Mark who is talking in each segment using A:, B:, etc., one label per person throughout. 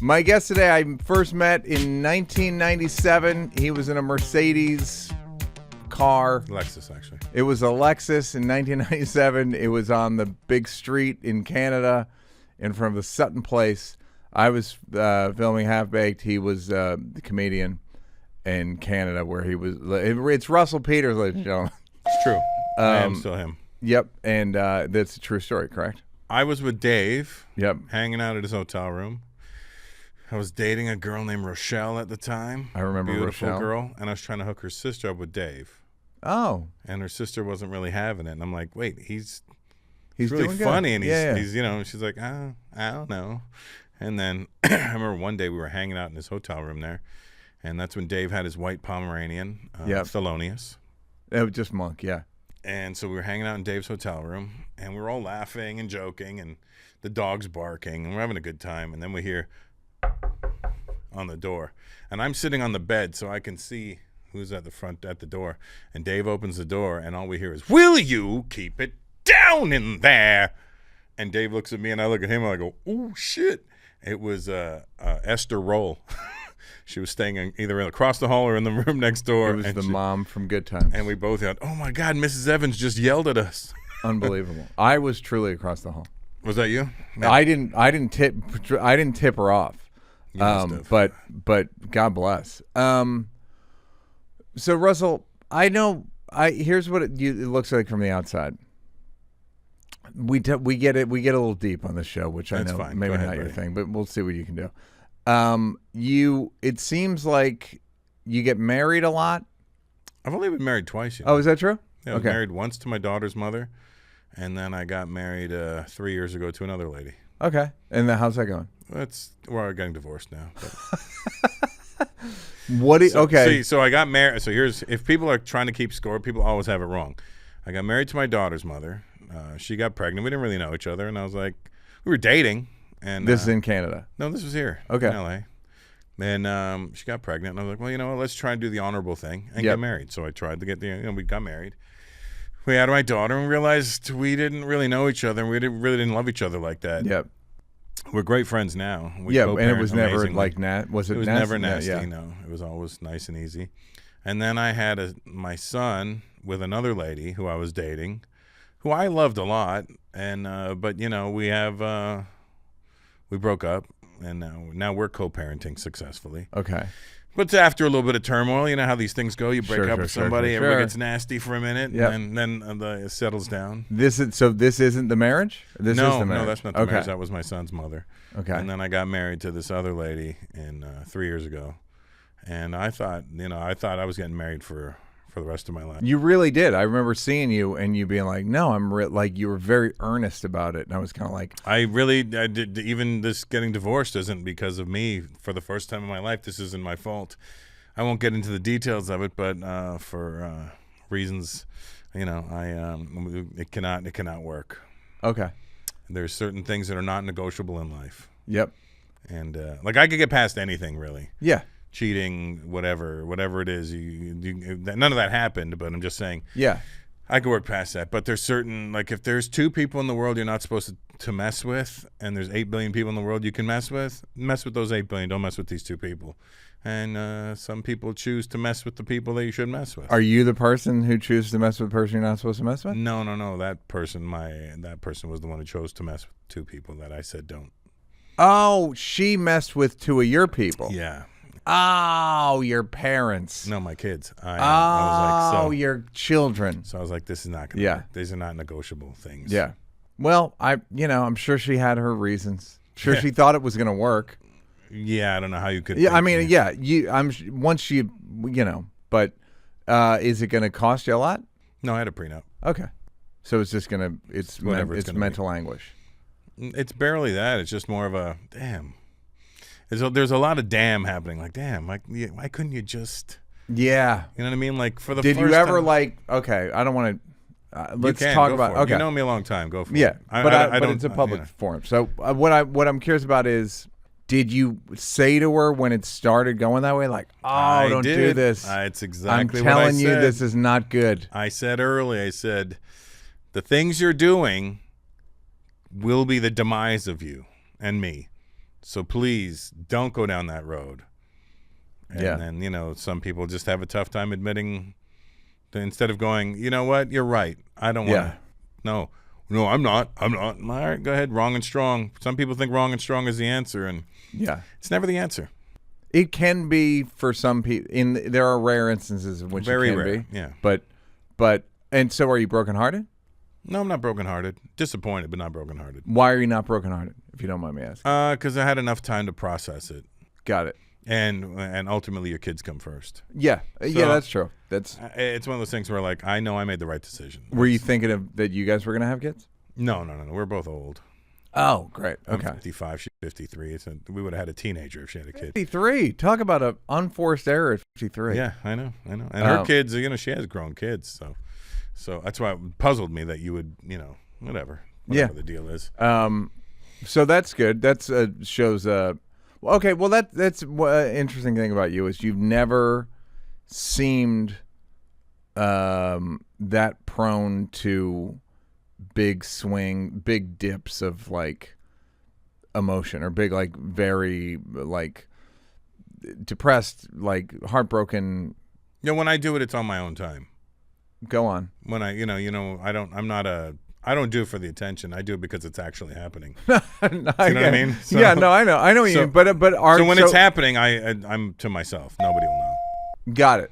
A: My guest today, I first met in 1997. He was in a Mercedes car.
B: Lexus, actually.
A: It was a Lexus in 1997. It was on the big street in Canada in front of the Sutton Place. I was filming Half Baked. He was the comedian in Canada where he was. It's Russell Peters, ladies and gentlemen.
B: It's true. I am still him.
A: Yep, and that's a true story, correct?
B: I was with Dave.
A: Yep.
B: Hanging out at his hotel room. I was dating a girl named Rochelle at the time.
A: I remember
B: Beautiful
A: Rochelle.
B: girl. And I was trying to hook her sister up with Dave.
A: Oh.
B: And her sister wasn't really having it. And I'm like, wait, he's
A: really
B: really funny.
A: Good.
B: And he's you know, she's like, I don't know. And then I remember one day we were hanging out in his hotel room there. And that's when Dave had his white Pomeranian, Thelonious.
A: It was just Monk, yeah.
B: And so we were hanging out in Dave's hotel room, and we were all laughing and joking, and the dog's barking, and we're having a good time. And then we hear on the door. And I'm sitting on the bed so I can see who's at the door. And Dave opens the door, and all we hear is, "Will you keep it down in there?" And Dave looks at me, and I look at him, and I go, "Oh, shit." It was Esther Roll. She was staying either across the hall or in the room next door.
A: It was the mom from Good Times.
B: And we both yelled, "Oh, my God, Mrs. Evans just yelled at us."
A: Unbelievable. I was truly across the hall.
B: Was that you?
A: No. I didn't tip her off.
B: You must have.
A: But God bless. So Russell, here's what it looks like from the outside. We get it. We get a little deep on the show, which I know
B: fine.
A: maybe
B: Go ahead,
A: not your
B: buddy.
A: thing, but we'll see what you can do. It seems like you get married a lot.
B: I've only been married twice. You know?
A: Oh, is that true?
B: Yeah, I was married once to my daughter's mother, and then I got married 3 years ago to another lady.
A: Okay. And then how's that going?
B: We're getting divorced now.
A: Okay.
B: So I got married. So if people are trying to keep score, people always have it wrong. I got married to my daughter's mother. She got pregnant. We didn't really know each other, and I was like, we were dating. And
A: this is in Canada.
B: No, this was here.
A: Okay.
B: In LA. And she got pregnant, and I was like, well, you know what? Let's try and do the honorable thing and get married. So I tried to get we got married. We had my daughter, and realized we didn't really know each other, and we really didn't love each other like that.
A: Yep.
B: We're great friends now. We
A: and it was never
B: amazingly.
A: like was it?
B: It was
A: nasty?
B: never nasty.
A: Yeah.
B: No, it was always nice and easy. And then I had my son with another lady who I was dating, who I loved a lot, and but we broke up, and now we're co-parenting successfully.
A: Okay.
B: But after a little bit of turmoil, you know how these things go. You break up with somebody,
A: sure.
B: everybody gets nasty for a minute,
A: Yep.
B: and then it settles down.
A: This isn't the marriage? This is the marriage.
B: No, that's not the marriage. That was my son's mother.
A: Okay.
B: And then I got married to this other lady 3 years ago, and I thought I was getting married for the rest of my life.
A: You really did. I remember seeing you and you being like, "No, I'm like." You were very earnest about it, and I was kind of like,
B: I did. Even this getting divorced isn't because of me. For the first time in my life, this isn't my fault. I won't get into the details of it, but for reasons, it cannot work.
A: okay,
B: There's certain things that are not negotiable in life,
A: yep,
B: and I could get past anything really.
A: yeah,
B: Cheating, whatever it is. None of that happened, but I'm just saying.
A: yeah,
B: I could work past that, but there's certain, like, if there's 2 people in the world you're not supposed to mess with, and there's 8 billion people in the world you can mess with those 8 billion. Don't mess with these 2 people. And some people choose to mess with the people that you should mess with.
A: Are you the person who chooses to mess with the person you're not supposed to mess with?
B: No. That person was the one who chose to mess with 2 people that I said don't.
A: Oh, she messed with 2 of your people.
B: Yeah.
A: Oh, your parents.
B: No, my kids. I was like,
A: your children.
B: So I was like, this is not going to work. These are not negotiable things.
A: Yeah. Well, I'm sure she had her reasons. Sure, she thought it was going to work.
B: Yeah, I don't know how you could.
A: Yeah, I mean, yeah. But is it going to cost you a lot?
B: No, I had a prenup.
A: Okay. So it's just it's mental anguish.
B: It's barely that. It's just more of a damn. There's a lot of damn happening. Like, damn, why couldn't you just?
A: Yeah.
B: You know what I mean? Like, for the
A: Did
B: first
A: you ever
B: time,
A: okay, I don't want to. Let's
B: you can,
A: talk
B: go
A: about.
B: for it.
A: Okay.
B: You know me a long time. Go for it.
A: Yeah, but
B: don't,
A: it's a public forum. So what I'm curious about is, did you say to her when it started going that way, like, "Oh, don't do this"?
B: It's exactly
A: I'm
B: what I
A: telling you,
B: said.
A: this is not good.
B: I said early. I said, the things you're doing will be the demise of you and me. So please don't go down that road. And
A: Yeah.
B: then, you know, some people just have a tough time admitting that instead of going, you know what, you're right. I don't want to. No, I'm not. All right, go ahead. Wrong and strong. Some people think wrong and strong is the answer, and it's never the answer.
A: It can be for some people. There are rare instances in which
B: Very
A: it can
B: rare.
A: be.
B: Yeah.
A: But and so are you brokenhearted?
B: No, I'm not brokenhearted. Disappointed, but not brokenhearted.
A: Why are you not brokenhearted, if you don't mind me asking?
B: Because I had enough time to process it.
A: Got it.
B: And ultimately, your kids come first.
A: Yeah, that's true. It's
B: one of those things where, like, I know I made the right decision.
A: Were you thinking of that you guys were gonna have kids?
B: No. We're both old.
A: Oh, great. Okay.
B: I'm 55. She's 53. We would have had a teenager if she had a kid.
A: 53. Talk about an unforced error at 53.
B: Yeah, I know. And her kids, you know, she has grown kids, so that's why it puzzled me that you would, you know, whatever the deal is.
A: So that's good. That's shows. Okay. Well, that's interesting thing about you is you've never seemed that prone to big dips of like emotion or big like very like depressed, like heartbroken.
B: Yeah, when I do it, it's on my own time.
A: Go on.
B: When I I don't do it for the attention. I do it because it's actually happening.
A: No,
B: you know what I mean? So,
A: yeah, no, I know what you mean. But
B: so when it's happening, I'm to myself. Nobody will know.
A: Got it.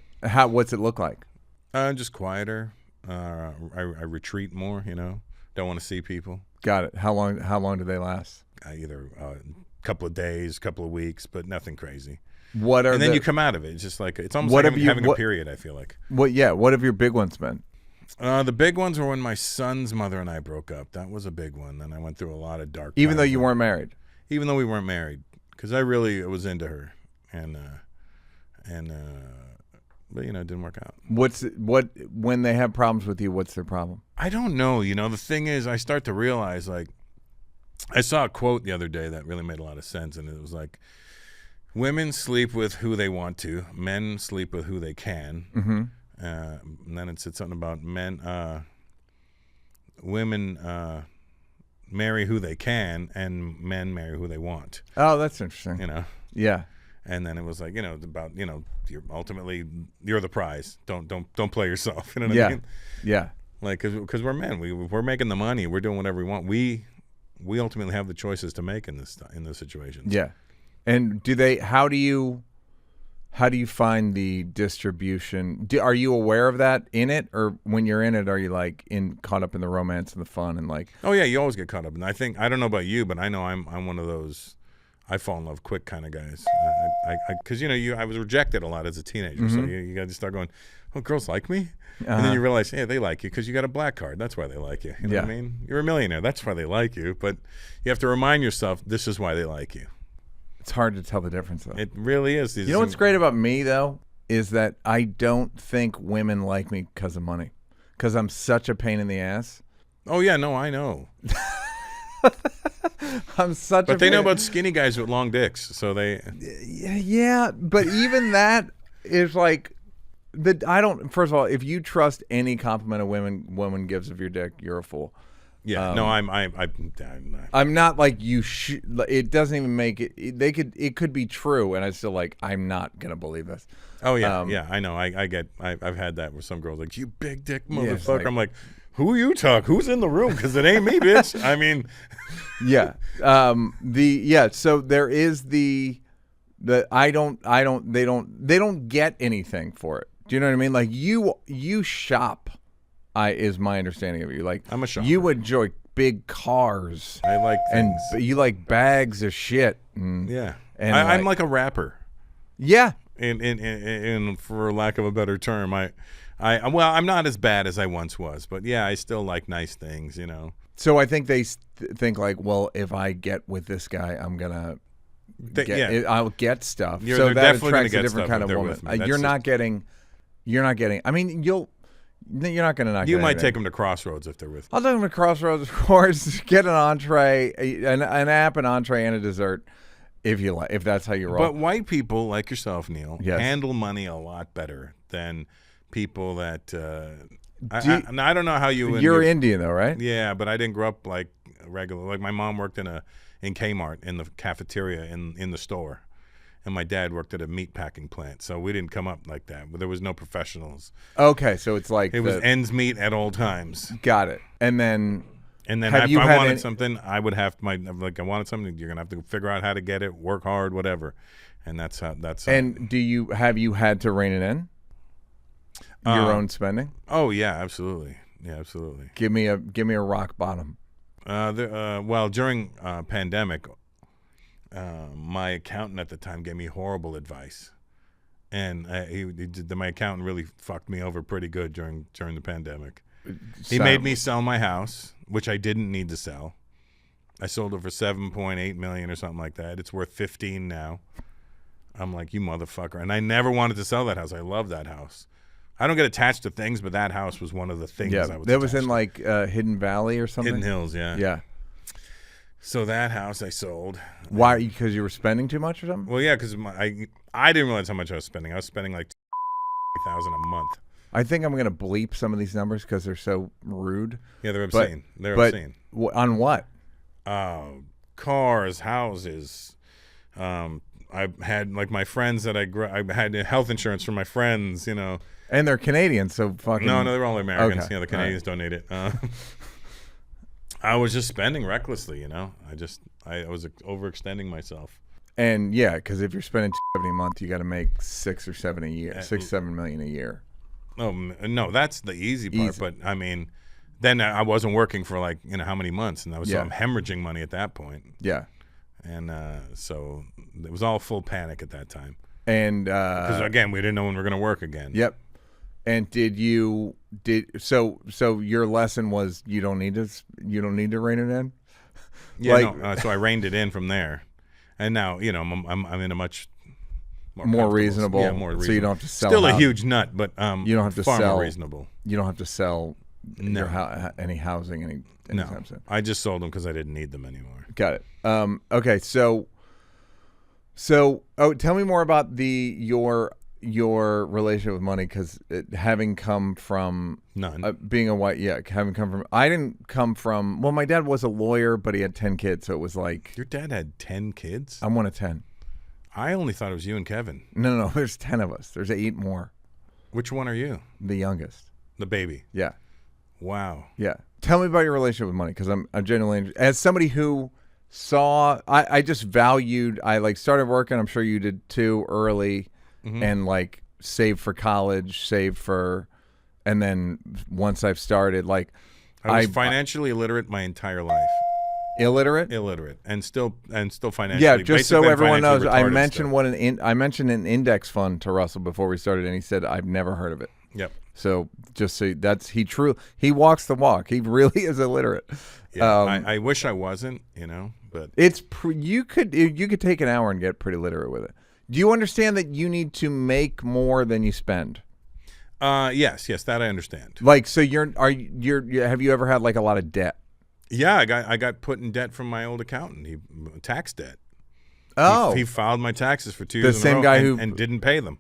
A: What's it look like?
B: Just quieter. I retreat more. You know, don't want to see people.
A: Got it. How long do they last?
B: Either a couple of days, couple of weeks, but nothing crazy.
A: And
B: then you come out of it. It's just like it's almost like having a period. I feel like.
A: What have your big ones been?
B: The big ones were when my son's mother and I broke up. That was a big one. And I went through a lot of dark.
A: Even though you weren't married.
B: Even though we weren't married, because I really was into her, but you know, it didn't work out. When they have problems with you? What's their problem? I don't know. You know, the thing is, I start to realize, like, I saw a quote the other day that really made a lot of sense, and it was like, women sleep with who they want to, men sleep with who they can. Mm-hmm. And then it said something about women marry who they can, and men marry who they want.
A: Oh, that's interesting.
B: You know?
A: Yeah.
B: And then it was like, you know, about, you know, you're the prize. Don't play yourself. You know what I mean? Yeah. Like, because we're men, we're making the money, we're doing whatever we want. We ultimately have the choices to make in this situations.
A: Yeah. And how do you find the distribution? Are you aware of that in it, or when you're in it, are you like caught up in the romance and the fun and like?
B: Oh yeah, you always get caught up. And I don't know about you, but I know I'm one of those. I fall in love quick kind of guys. Because I was rejected a lot as a teenager, mm-hmm. So you got to start going, oh, girls like me, and then you realize, hey, they like you because you got a black card. That's why they like you. You know what I mean? You're a millionaire. That's why they like you. But you have to remind yourself, this is why they like you.
A: It's hard to tell the difference, though.
B: It really is.
A: You know what's great about me, though, is that I don't think women like me because of money, because I'm such a pain in the ass.
B: Oh yeah, no, I know.
A: But
B: they know about skinny guys with long dicks, so they.
A: Yeah, but even that is like I don't. First of all, if you trust any compliment a woman gives of your dick, you're a fool.
B: Yeah, no, I'm
A: not like you. It doesn't even make it. It could be true, and I still like. I'm not gonna believe this.
B: Oh yeah, yeah, I know. I've had that with some girls like, you big dick motherfucker. I'm like, who you talk? Who's in the room? Because it ain't me, bitch. I mean,
A: yeah. So there is the they don't get anything for it. Do you know what I mean? Like you shop. Is my understanding of you. Like,
B: I'm a shopper.
A: You enjoy big cars.
B: I like things.
A: And you like bags of shit.
B: Yeah. And I'm like a rapper.
A: Yeah.
B: And for lack of a better term, I'm not as bad as I once was, but yeah, I still like nice things, you know.
A: So I think they think like, well, if I get with this guy, I'm gonna I'll get stuff. So that attracts a different kind of woman. You're not getting. I mean, you're not going to not.
B: You might take them to Crossroads if they're with you.
A: I'll take them to Crossroads, of course. Get an entree, an app, an entree, and a dessert, if you like. If that's how you roll.
B: But white people like yourself, Neal, handle money a lot better than people that. I don't know how you.
A: You're Indian, though, right?
B: Yeah, but I didn't grow up like regular. Like my mom worked in a in Kmart in the cafeteria in the store. And my dad worked at a meat packing plant, so we didn't come up like that. But there was no professionals.
A: Okay, so it's like
B: It was ends meet at all times.
A: Got it. And then
B: if I wanted something, I would have I wanted something. You're gonna have to figure out how to get it, work hard, whatever. And that's how.
A: And have you had to rein it in? Your own spending?
B: Oh yeah, absolutely. Yeah, absolutely.
A: Give me a rock bottom.
B: Well, during pandemic, my accountant at the time gave me horrible advice, and my accountant really fucked me over pretty good during the pandemic. He made me sell my house, which I didn't need to sell. I sold it for $7.8 million or something like that. It's worth 15 now. I'm like, you motherfucker! And I never wanted to sell that house. I love that house. I don't get attached to things, but that house was one of the things I was.
A: That was in like Hidden Valley or something.
B: Hidden Hills, yeah.
A: Yeah.
B: So that house I sold.
A: Why? Because you were spending too much or something?
B: Well, yeah, because I didn't realize how much I was spending. I was spending like $1,000 a month.
A: I think I'm going to bleep some of these numbers because they're so rude.
B: Yeah, they're obscene. Obscene.
A: On what?
B: Cars, houses. I had like my friends that I had health insurance for my friends, you know.
A: And they're Canadians, so fucking.
B: No, they're all Americans.
A: Okay.
B: Yeah, the Canadians don't need it. I was just spending recklessly, you know. I was overextending myself.
A: And yeah, because if you're spending $270 a month, you got to make $7 million a year.
B: Oh no, that's the easy part. Easy. But I mean, then I wasn't working for like how many months, and so I'm hemorrhaging money at that point.
A: Yeah. And
B: so it was all full panic at that time.
A: And
B: because again, we didn't know when we were going to work again.
A: Yep. And so your lesson was you don't need to rein it in?
B: Yeah, so I reined it in from there. And now, I'm in a much
A: more reasonable.
B: Yeah, more reasonable.
A: So you don't have to sell.
B: Still a huge nut, but
A: you don't have to
B: far
A: sell
B: more reasonable.
A: You don't have to sell any housing anytime soon.
B: I just sold them because I didn't need them anymore.
A: Got it. Okay, so tell me more about your relationship with money, because having come from
B: none,
A: being a white, having come from, I didn't come from. Well, my dad was a lawyer, but he had 10 kids, so it was like.
B: Your dad had 10 kids?
A: I'm one of 10.
B: I only thought it was you and Kevin.
A: No, there's 10 of us. There's 8 more.
B: Which one are you?
A: The youngest.
B: The baby.
A: Yeah.
B: Wow.
A: Yeah. Tell me about your relationship with money, because I'm genuinely, as somebody who saw, I just valued. I like started working. I'm sure you did too, early. Mm-hmm. And like save for college, and then once I've started, like
B: I was financially illiterate my entire life.
A: Illiterate,
B: and still financially.
A: Yeah, just so everyone knows, I mentioned
B: stuff.
A: I mentioned an index fund to Russell before we started, and he said I've never heard of it.
B: Yep.
A: So just so he walks the walk. He really is illiterate.
B: Yeah, I wish I wasn't, but
A: it's you could take an hour and get pretty literate with it. Do you understand that you need to make more than you spend?
B: Yes, that I understand.
A: Like, so have you ever had like a lot of debt?
B: Yeah, I got put in debt from my old accountant. Tax debt.
A: Oh,
B: he filed my taxes for 2 years.
A: The same guy
B: and didn't pay them.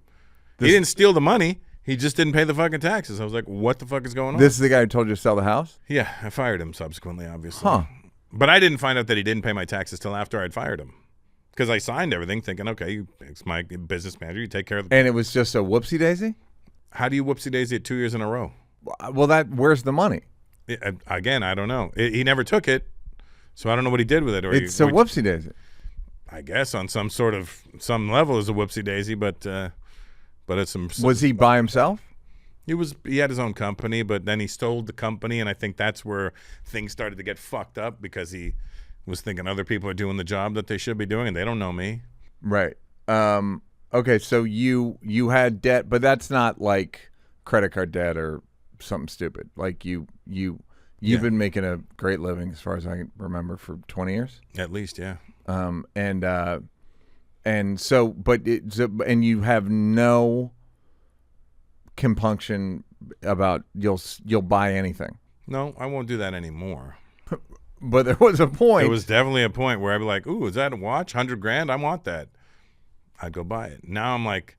B: He didn't steal the money. He just didn't pay the fucking taxes. I was like, what the fuck is going on?
A: This is the guy who told you to sell the house?
B: Yeah, I fired him subsequently, obviously.
A: Huh.
B: But I didn't find out that he didn't pay my taxes till after I'd fired him. Because I signed everything thinking, okay, it's my business manager. You take care of the.
A: And it was just a whoopsie daisy?
B: How do you whoopsie daisy it 2 years in a row?
A: Well, where's the money?
B: Again, I don't know. He never took it, so I don't know what he did with it.
A: It's a whoopsie daisy.
B: I guess on some level is a whoopsie daisy, but it's some.
A: Was he by himself?
B: He had his own company, but then he stole the company, and I think that's where things started to get fucked up because he was thinking other people are doing the job that they should be doing, and they don't know me.
A: Right. Okay, so you had debt, but that's not like credit card debt or something stupid. Like you've been making a great living, as far as I can remember, for 20 years.
B: At least, yeah.
A: And so, and you have no compunction about you'll buy anything.
B: No, I won't do that anymore.
A: But there was a point.
B: There was definitely a point where I'd be like, ooh, is that a watch? $100,000? I want that. I'd go buy it. Now I'm like,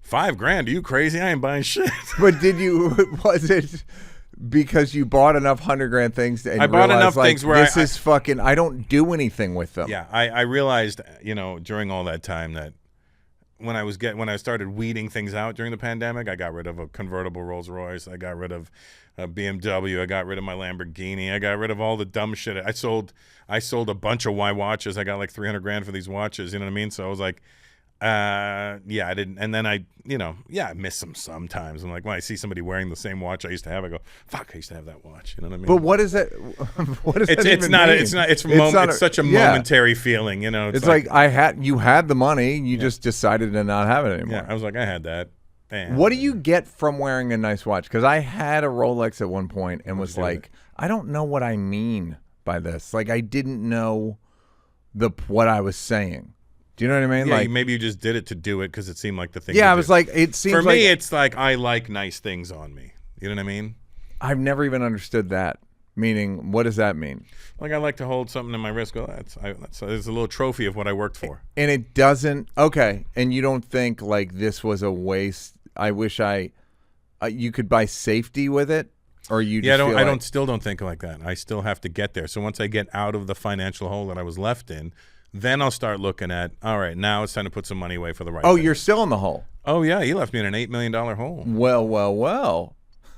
B: $5,000? Are you crazy? I ain't buying shit.
A: But was it Because you bought enough $100,000 things, and
B: I bought
A: realized,
B: enough
A: like,
B: things where
A: this is fucking. I don't do anything with them.
B: Yeah, I realized, during all that time that when I started weeding things out during the pandemic, I got rid of a convertible Rolls Royce. I got rid of a BMW. I got rid of my Lamborghini. I got rid of all the dumb shit. I sold a bunch of Y watches. I got like $300,000 for these watches. You know what I mean? So I was like, I didn't. And then I miss them sometimes. I'm like, when I see somebody wearing the same watch I used to have, I go, fuck, I used to have that watch. You know what I mean?
A: But what is that? What does that even mean?
B: It's such a momentary feeling, you know.
A: It's like you had the money, you just decided to not have it anymore.
B: Yeah, I was like, I had that. Man.
A: What do you get from wearing a nice watch? Because I had a Rolex at one point and was like, I don't know what I mean by this. Like, I didn't know what I was saying. Do you know what I mean?
B: Yeah,
A: like,
B: maybe you just did it to do it because it seemed like the thing.
A: Yeah,
B: to
A: I was
B: do.
A: like, it seems
B: for
A: like,
B: me, it's like I like nice things on me. You know what I mean?
A: I've never even understood that. Meaning, what does that mean?
B: Like, I like to hold something in my wrist. Go, it's a little trophy of what I worked for.
A: And it doesn't. Okay, and you don't think like this was a waste? I wish you could buy safety with it, or you. Just
B: I still don't think like that. I still have to get there. So once I get out of the financial hole that I was left in, then I'll start looking at, all right, now it's time to put some money away for the right thing.
A: You're still in the hole.
B: Oh, yeah. You left me in an $8 million hole.
A: Well.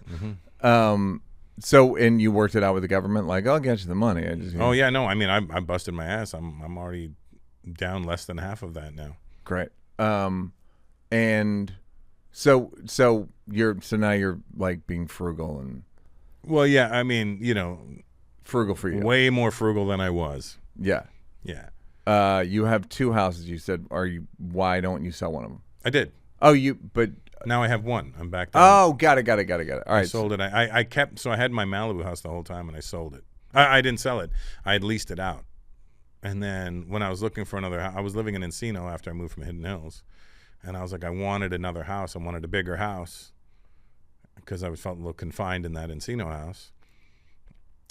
A: Mm-hmm. So, and you worked it out with the government? Like, I'll get you the money.
B: Oh, yeah. No, I mean, I busted my ass. I'm already down less than half of that now.
A: Great. And so now you're like being frugal and.
B: Well, yeah. I mean,
A: frugal for you.
B: Way more frugal than I was.
A: Yeah.
B: Yeah.
A: You have 2 houses. You said, why don't you sell one of them?
B: I did.
A: But
B: now I have one. I'm back down.
A: Oh, got it. All right.
B: I sold it. I kept, so I had my Malibu house the whole time and I sold it. I didn't sell it. I had leased it out. And then when I was looking for another house, I was living in Encino after I moved from Hidden Hills. And I was like, I wanted another house. I wanted a bigger house because I felt a little confined in that Encino house.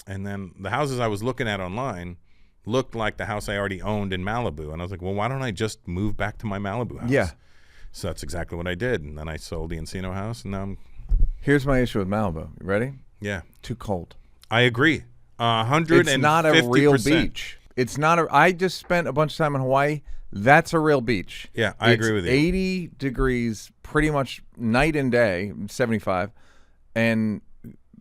B: And then the houses I was looking at online looked like the house I already owned in Malibu. And I was like, well, why don't I just move back to my Malibu house?
A: Yeah.
B: So that's exactly what I did. And then I sold the Encino house. And now
A: Here's my issue with Malibu. You ready?
B: Yeah.
A: Too cold.
B: I agree. 150%.
A: It's not a real beach. It's not I just spent a bunch of time in Hawaii. That's a real beach.
B: Yeah, I agree with you.
A: 80 degrees pretty much night and day, 75. And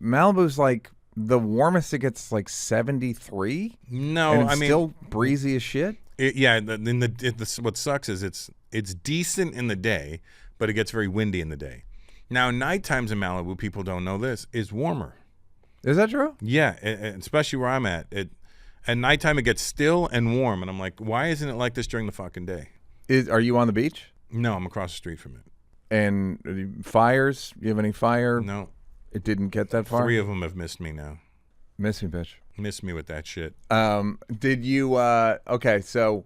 A: Malibu's like the warmest it gets like 73.
B: No,
A: and it's
B: I mean
A: still breezy as shit.
B: What sucks is it's decent in the day, but it gets very windy in the day. Now, night times in Malibu, people don't know this, is warmer.
A: Is that true?
B: Yeah, especially where I'm at. At nighttime, it gets still and warm, and I'm like, why isn't it like this during the fucking day?
A: Are you on the beach?
B: No, I'm across the street from it.
A: And fires? You have any fire?
B: No.
A: It didn't get that far?
B: 3 of them have missed me now.
A: Miss me, bitch.
B: Miss me with that shit.
A: Did you? Okay, so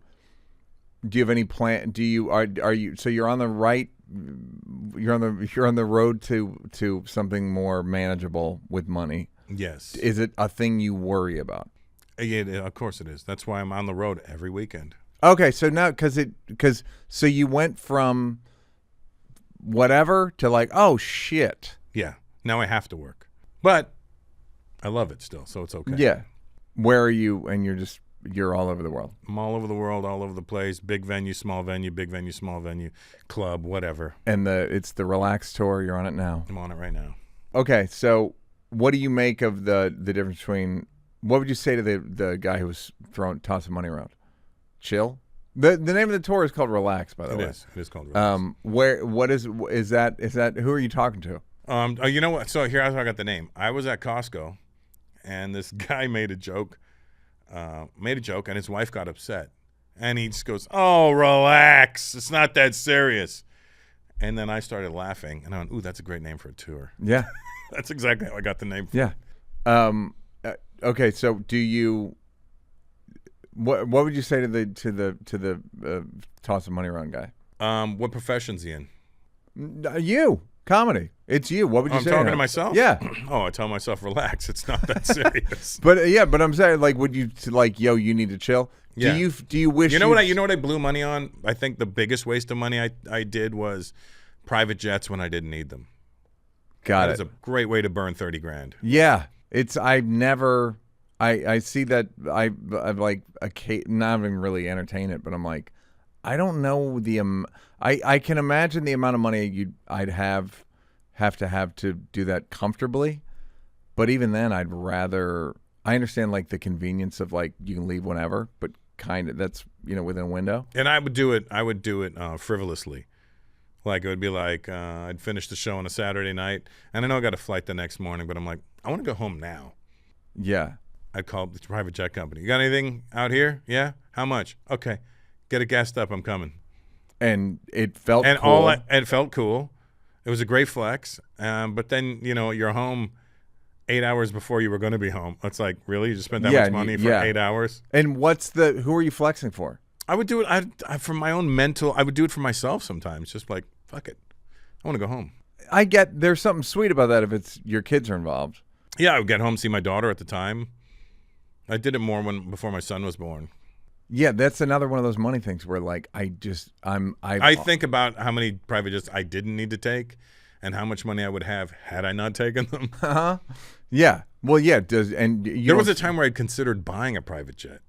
A: do you have any plan? Do you are you? So you're on the right. You're on the road to something more manageable with money.
B: Yes.
A: Is it a thing you worry about?
B: Yeah, of course it is. That's why I'm on the road every weekend.
A: Okay, so now so you went from whatever to like, oh shit.
B: Yeah. Now I have to work, but I love it still, so it's okay.
A: Yeah. Where are you? And you're all over the world.
B: I'm all over the world, all over the place. Big venue, small venue, big venue, small venue, club, whatever.
A: And it's the Relax tour. You're on it now.
B: I'm on it right now.
A: Okay, so what do you make of the difference between? What would you say to the guy who was tossing money around? Chill. The name of the tour is called Relax, by the way.
B: It is called Relax.
A: What is that? Who are you talking to?
B: You know what? So here's how I got the name. I was at Costco, and this guy made a joke, and his wife got upset, and he just goes, "Oh, relax. It's not that serious." And then I started laughing, and I went, "Ooh, that's a great name for a tour."
A: Yeah,
B: that's exactly how I got the name.
A: Yeah. Okay, so do you? What would you say to the toss of money around guy?
B: What profession's he in?
A: You. Comedy. It's you. What would you say?
B: I'm talking to myself?
A: Yeah.
B: Oh, I tell myself, relax. It's not that serious.
A: But I'm saying, like, would you yo, you need to chill?
B: Yeah.
A: Do you wish?
B: You know what I blew money on? I think the biggest waste of money I did was private jets when I didn't need them.
A: Got
B: That
A: it.
B: is a great way to burn 30 grand.
A: Yeah, I see that. I've like not even really entertain it, but I'm like, I don't know I can imagine the amount of money I'd have to do that comfortably, but even then, I'd rather. I understand like the convenience of like you can leave whenever, but kind of that's within a window.
B: And I would do it frivolously. Like it would be like I'd finish the show on a Saturday night, and I know I got a flight the next morning, but I'm like, I want to go home now.
A: Yeah.
B: I'd call the private jet company. You got anything out here? Yeah. How much? Okay, get it gassed up. I'm coming.
A: And it felt
B: And
A: cool.
B: it felt cool. It was a great flex. But then you're home 8 hours before you were going to be home. It's like, really? You just spent that much money for 8 hours?
A: And who are you flexing for?
B: I would do it I for my own mental. I would do it for myself sometimes. Just like, fuck it. I want to go home.
A: I get there's something sweet about that if it's your kids are involved.
B: Yeah, I would get home, see my daughter at the time. I did it more before my son was born.
A: Yeah, that's another one of those money things where like I
B: think about how many private jets I didn't need to take and how much money I would have had I not taken them.
A: Yeah. Well, yeah.
B: There was a time where I'd considered buying a private jet,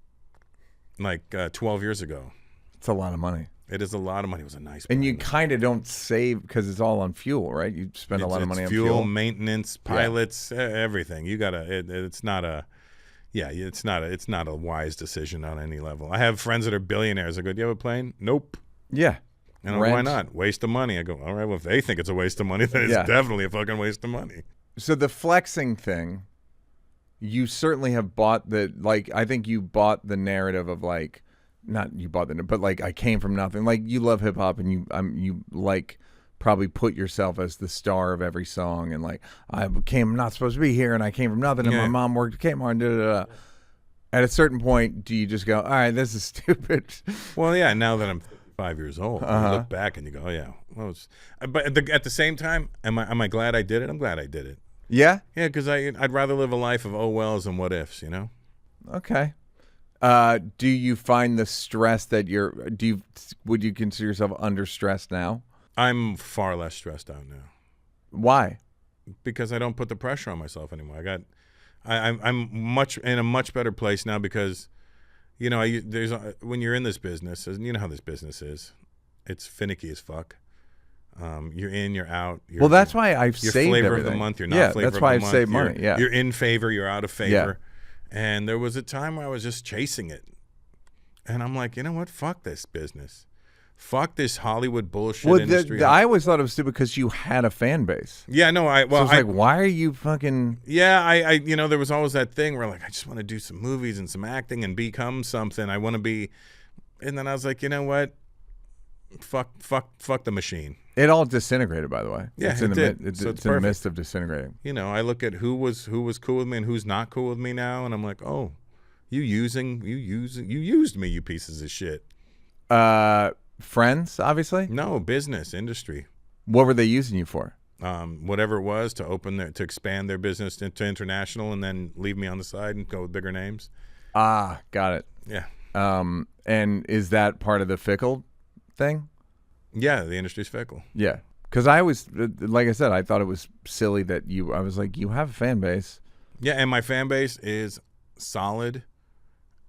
B: like 12 years ago.
A: It's a lot of money.
B: It is a lot of money. It was a nice.
A: And you kind of don't save because it's all on fuel, right? You spend a lot of money on fuel,
B: maintenance, pilots, everything. You gotta. It's not a. Yeah, it's not a wise decision on any level. I have friends that are billionaires. I go, "Do you have a plane?" Nope.
A: Yeah.
B: And why not? Waste of money. I go, all right, well, if they think it's a waste of money, then it's definitely a fucking waste of money.
A: So the flexing thing, you certainly have bought I think you bought the narrative of like, not you bought but like I came from nothing. Like you love hip hop and you like probably put yourself as the star of every song and like I came not supposed to be here and I came from nothing and my mom worked at Kmart and da. At a certain point, do you just go, all right, this is stupid?
B: Well, yeah, now that I'm 5 years old, you look back and you go, oh yeah. Well, but at the same time, am I glad I did it? I'm glad I did it.
A: Yeah?
B: Yeah, because I'd rather live a life of oh wells and what ifs,
A: Okay. Do you find the stress that would you consider yourself under stress now?
B: I'm far less stressed out now.
A: Why?
B: Because I don't put the pressure on myself anymore. I'm in a much better place now because, when you're in this business, and you know how this business is, it's finicky as fuck. You're in, you're out.
A: Well, that's why I've
B: you're
A: saved
B: flavor
A: everything.
B: of the month. You're not flavor of the month.
A: That's why I've saved money. Yeah,
B: you're in favor. You're out of favor. And there was a time where I was just chasing it, and I'm like, you know what? Fuck this business. Fuck this Hollywood bullshit industry.
A: I always thought it was stupid because you had a fan base.
B: Yeah, no,
A: so it's like, why are you fucking?
B: Yeah, I there was always that thing where like I just want to do some movies and some acting and become something. I want to be, and then I was like, you know what? Fuck the machine.
A: It all disintegrated, by the way.
B: Yeah,
A: it's
B: in
A: the midst of disintegrating.
B: I look at who was cool with me and who's not cool with me now, and I'm like, oh, you used me, you pieces of shit.
A: Friends, obviously.
B: No, business, industry.
A: What were they using you for?
B: Whatever it was to expand their business to international, and then leave me on the side and go with bigger names.
A: Ah, got it.
B: Yeah.
A: And is that part of the fickle thing?
B: Yeah, the industry's fickle.
A: Yeah, because I always, like I said, I thought it was silly that I was like, you have a fan base.
B: Yeah, and my fan base is solid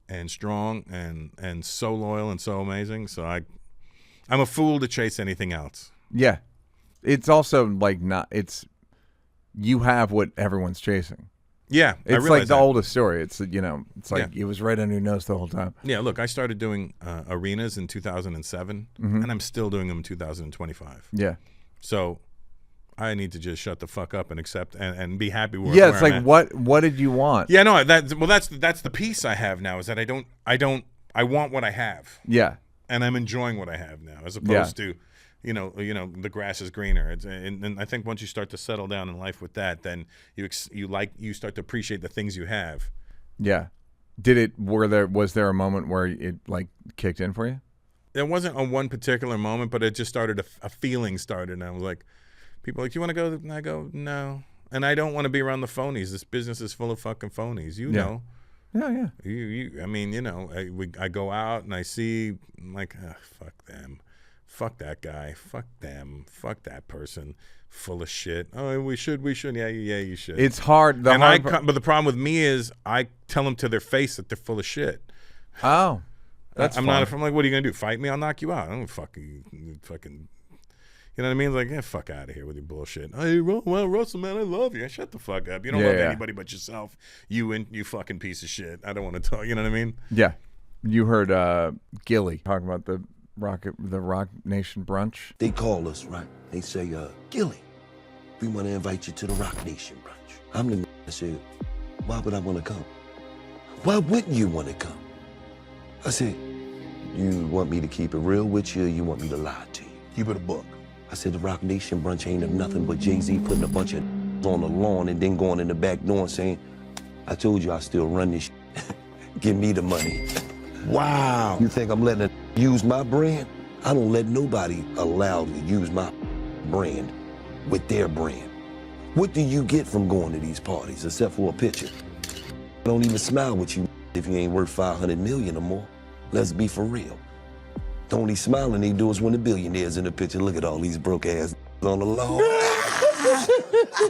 B: and strong and so loyal and so amazing. So I'm a fool to chase anything else.
A: Yeah, it's also like you have what everyone's chasing.
B: Yeah,
A: it's like the oldest story. It's it's like it was right under your nose the whole time.
B: Yeah, look, I started doing arenas in 2007, and I'm still doing them in 2025.
A: Yeah,
B: so I need to just shut the fuck up and accept and be happy with.
A: Yeah, it's like what did you want?
B: Yeah, no, that's the piece I have now is that I want what I have.
A: Yeah,
B: and I'm enjoying what I have now as opposed to. The grass is greener. And I think once you start to settle down in life with that, then you start to appreciate the things you have.
A: Yeah. Was there a moment where it like kicked in for you?
B: There wasn't a one particular moment, but it just started a feeling started, and I was like, people are like, you want to go? And I go, no. And I don't want to be around the phonies. This business is full of fucking phonies. know.
A: Yeah.
B: I go out and I see, I'm like, fuck them. fuck that guy, fuck them, fuck that person, full of shit. Oh, we should. Yeah, you should.
A: It's hard.
B: But the problem with me is I tell them to their face that they're full of shit.
A: Oh, that's
B: I'm
A: fun.
B: not. I'm like, what are you gonna do? Fight me? I'll knock you out. I don't fucking. You know what I mean? Like, fuck out of here with your bullshit. Hey, well, Russell, man, I love you. Shut the fuck up. You don't love anybody but yourself. You fucking piece of shit. I don't want to talk. You know what I mean?
A: Yeah. You heard Gilly talking about the Rock Nation brunch.
C: They call us, right? They say, Gilly, we want to invite you to the Rock Nation brunch. I'm the I said, why would I want to come? Why wouldn't you want to come? I said, you want me to keep it real with you, or you want me to lie to you? Keep it a buck. I said, the Rock Nation brunch ain't nothing but Jay-Z putting a bunch of on the lawn and then going in the back door and saying, I told you I still run this Give me the money. Wow. You think I'm letting it use my brand? I don't let nobody allow to use my brand with their brand. What do you get from going to these parties except for a picture? I don't even smile with you if you ain't worth 500 million or more. Let's be for real. The only smiling they do is when the billionaires in the picture. Look at all these broke ass on the lawn.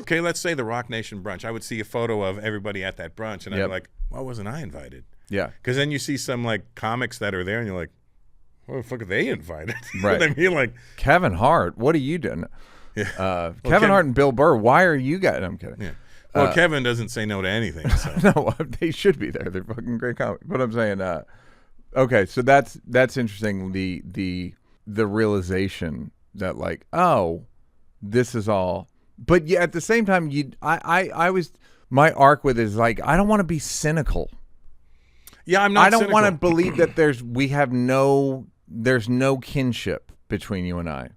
B: Okay, let's say the Rock Nation brunch. I would see a photo of everybody at that brunch, and I'd be like, why wasn't I invited?
A: Yeah.
B: Because then you see some like comics that are there, and you're like, why the fuck are they invited?
A: Right.
B: You know what I mean? Like,
A: Kevin Hart, what are you doing?
B: Yeah.
A: Kevin Hart and Bill Burr, why are you guys? I'm kidding.
B: Yeah. Well, Kevin doesn't say no to anything. So.
A: No, they should be there. They're fucking great comics. But I'm saying, okay, so that's interesting. The realization that like, oh, this is all. But yeah, at the same time, I was my arc with it is like I don't want to be cynical.
B: Yeah, I'm not.
A: I don't
B: cynical.
A: want to believe that there's no kinship between you and I.